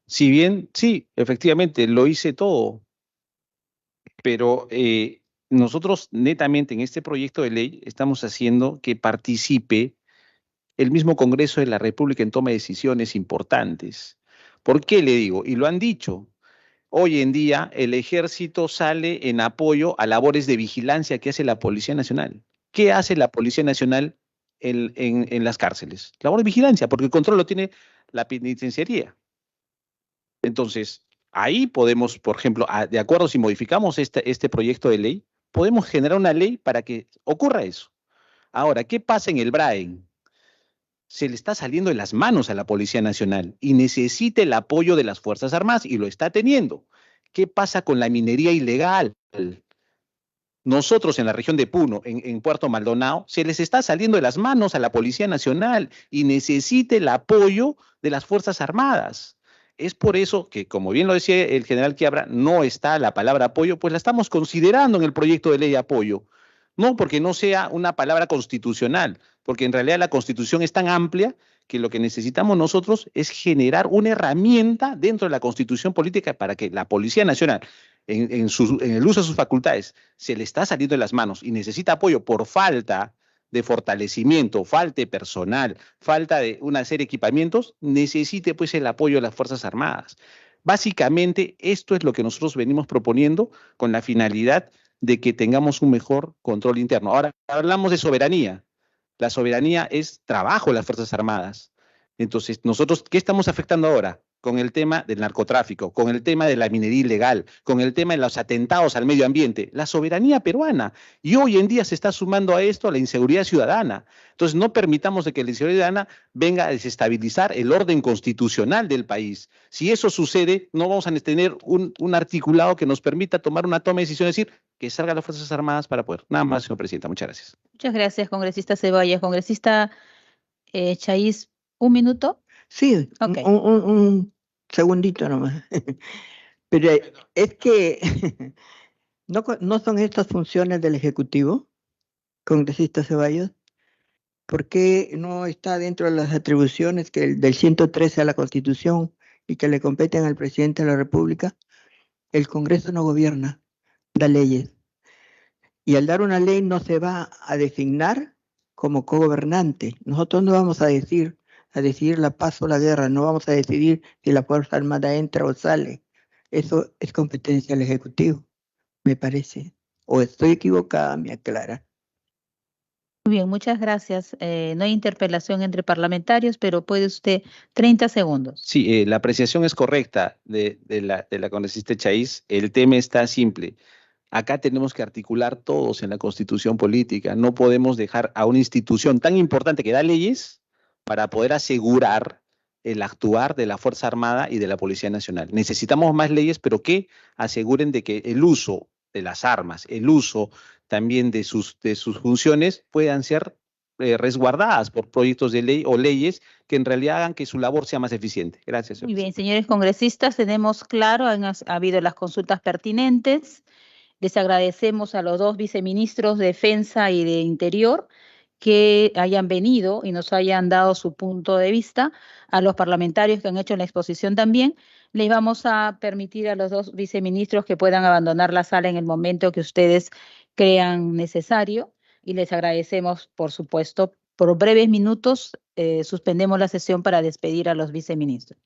si bien, sí, efectivamente, lo hice todo, pero nosotros netamente en este proyecto de ley estamos haciendo que participe el mismo Congreso de la República en toma de decisiones importantes. ¿Por qué le digo? Y lo han dicho. Hoy en día el ejército sale en apoyo a labores de vigilancia que hace la Policía Nacional. ¿Qué hace la Policía Nacional en las cárceles? Labor de vigilancia, porque el control lo tiene la penitenciaría. Entonces, ahí podemos, por ejemplo, de acuerdo, si modificamos este proyecto de ley, podemos generar una ley para que ocurra eso. Ahora, ¿qué pasa en el Brain? Se le está saliendo de las manos a la Policía Nacional y necesita el apoyo de las Fuerzas Armadas y lo está teniendo. ¿Qué pasa con la minería ilegal? Nosotros en la región de Puno, en Puerto Maldonado, se les está saliendo de las manos a la Policía Nacional y necesita el apoyo de las Fuerzas Armadas. Es por eso que, como bien lo decía el general Quiabra, no está la palabra apoyo, pues la estamos considerando en el proyecto de ley de apoyo. No porque no sea una palabra constitucional, porque en realidad la Constitución es tan amplia que lo que necesitamos nosotros es generar una herramienta dentro de la Constitución política para que la Policía Nacional, en el uso de sus facultades, se le está saliendo de las manos y necesita apoyo por falta de fortalecimiento, falta de personal, falta de una serie de equipamientos, necesite pues el apoyo de las Fuerzas Armadas. Básicamente esto es lo que nosotros venimos proponiendo con la finalidad de que tengamos un mejor control interno. Ahora hablamos de soberanía. La soberanía es trabajo de las Fuerzas Armadas. Entonces, nosotros, ¿qué estamos afectando ahora? con el tema del narcotráfico, con el tema de la minería ilegal, con el tema de los atentados al medio ambiente, la soberanía peruana. Y hoy en día se está sumando a esto la inseguridad ciudadana. Entonces, no permitamos de que la inseguridad ciudadana venga a desestabilizar el orden constitucional del país. Si eso sucede, no vamos a tener un articulado que nos permita tomar una toma de decisión, es decir, que salgan las Fuerzas Armadas para poder. Nada más, señor presidente. Muchas gracias. Muchas gracias, congresista Ceballos. Congresista Chaiz, ¿un minuto? Sí, Ok. un segundito nomás. Pero es que no son estas funciones del Ejecutivo, congresista Ceballos. ¿Por qué no está dentro de las atribuciones del 113 a la Constitución y que le competen al presidente de la República? El Congreso no gobierna, da leyes. Y al dar una ley no se va a designar como cogobernante. Nosotros no vamos a decidir la paz o la guerra, no vamos a decidir si la Fuerza Armada entra o sale. Eso es competencia del Ejecutivo, me parece. O estoy equivocada, me aclara. Muy bien, muchas gracias. No hay interpelación entre parlamentarios, pero puede usted 30 segundos. Sí, la apreciación es correcta de la congresista Chaiz. El tema está simple. Acá tenemos que articular todos en la Constitución política. No podemos dejar a una institución tan importante que da leyes para poder asegurar el actuar de la Fuerza Armada y de la Policía Nacional. Necesitamos más leyes, pero que aseguren de que el uso de las armas, el uso también de sus funciones puedan ser resguardadas por proyectos de ley o leyes que en realidad hagan que su labor sea más eficiente. Gracias. Muy bien, señores congresistas, tenemos claro, ha habido las consultas pertinentes. Les agradecemos a los dos viceministros de Defensa y de Interior que hayan venido y nos hayan dado su punto de vista, a los parlamentarios que han hecho la exposición también. Les vamos a permitir a los dos viceministros que puedan abandonar la sala en el momento que ustedes crean necesario y les agradecemos, por supuesto, por breves minutos suspendemos la sesión para despedir a los viceministros.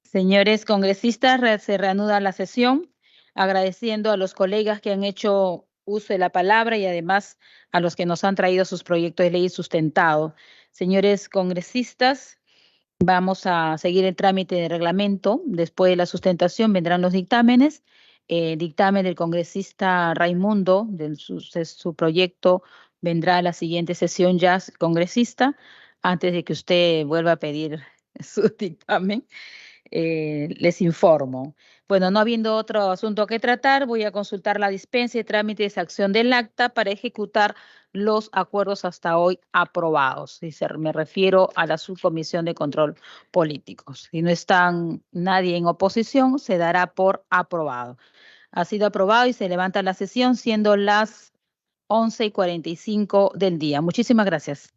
Señores congresistas, se reanuda la sesión, agradeciendo a los colegas que han hecho uso de la palabra y además a los que nos han traído sus proyectos de ley sustentados. Señores congresistas, vamos a seguir el trámite de reglamento. Después de la sustentación vendrán los dictámenes. Dictamen del congresista Raimundo, de su proyecto, vendrá a la siguiente sesión ya, congresista, antes de que usted vuelva a pedir su dictamen. Les informo. Bueno, no habiendo otro asunto que tratar, voy a consultar la dispensa y trámite de sanción del acta para ejecutar los acuerdos hasta hoy aprobados. Me refiero a la subcomisión de control político. Si no está nadie en oposición, se dará por aprobado. Ha sido aprobado y se levanta la sesión siendo las 11:45 del día. Muchísimas gracias.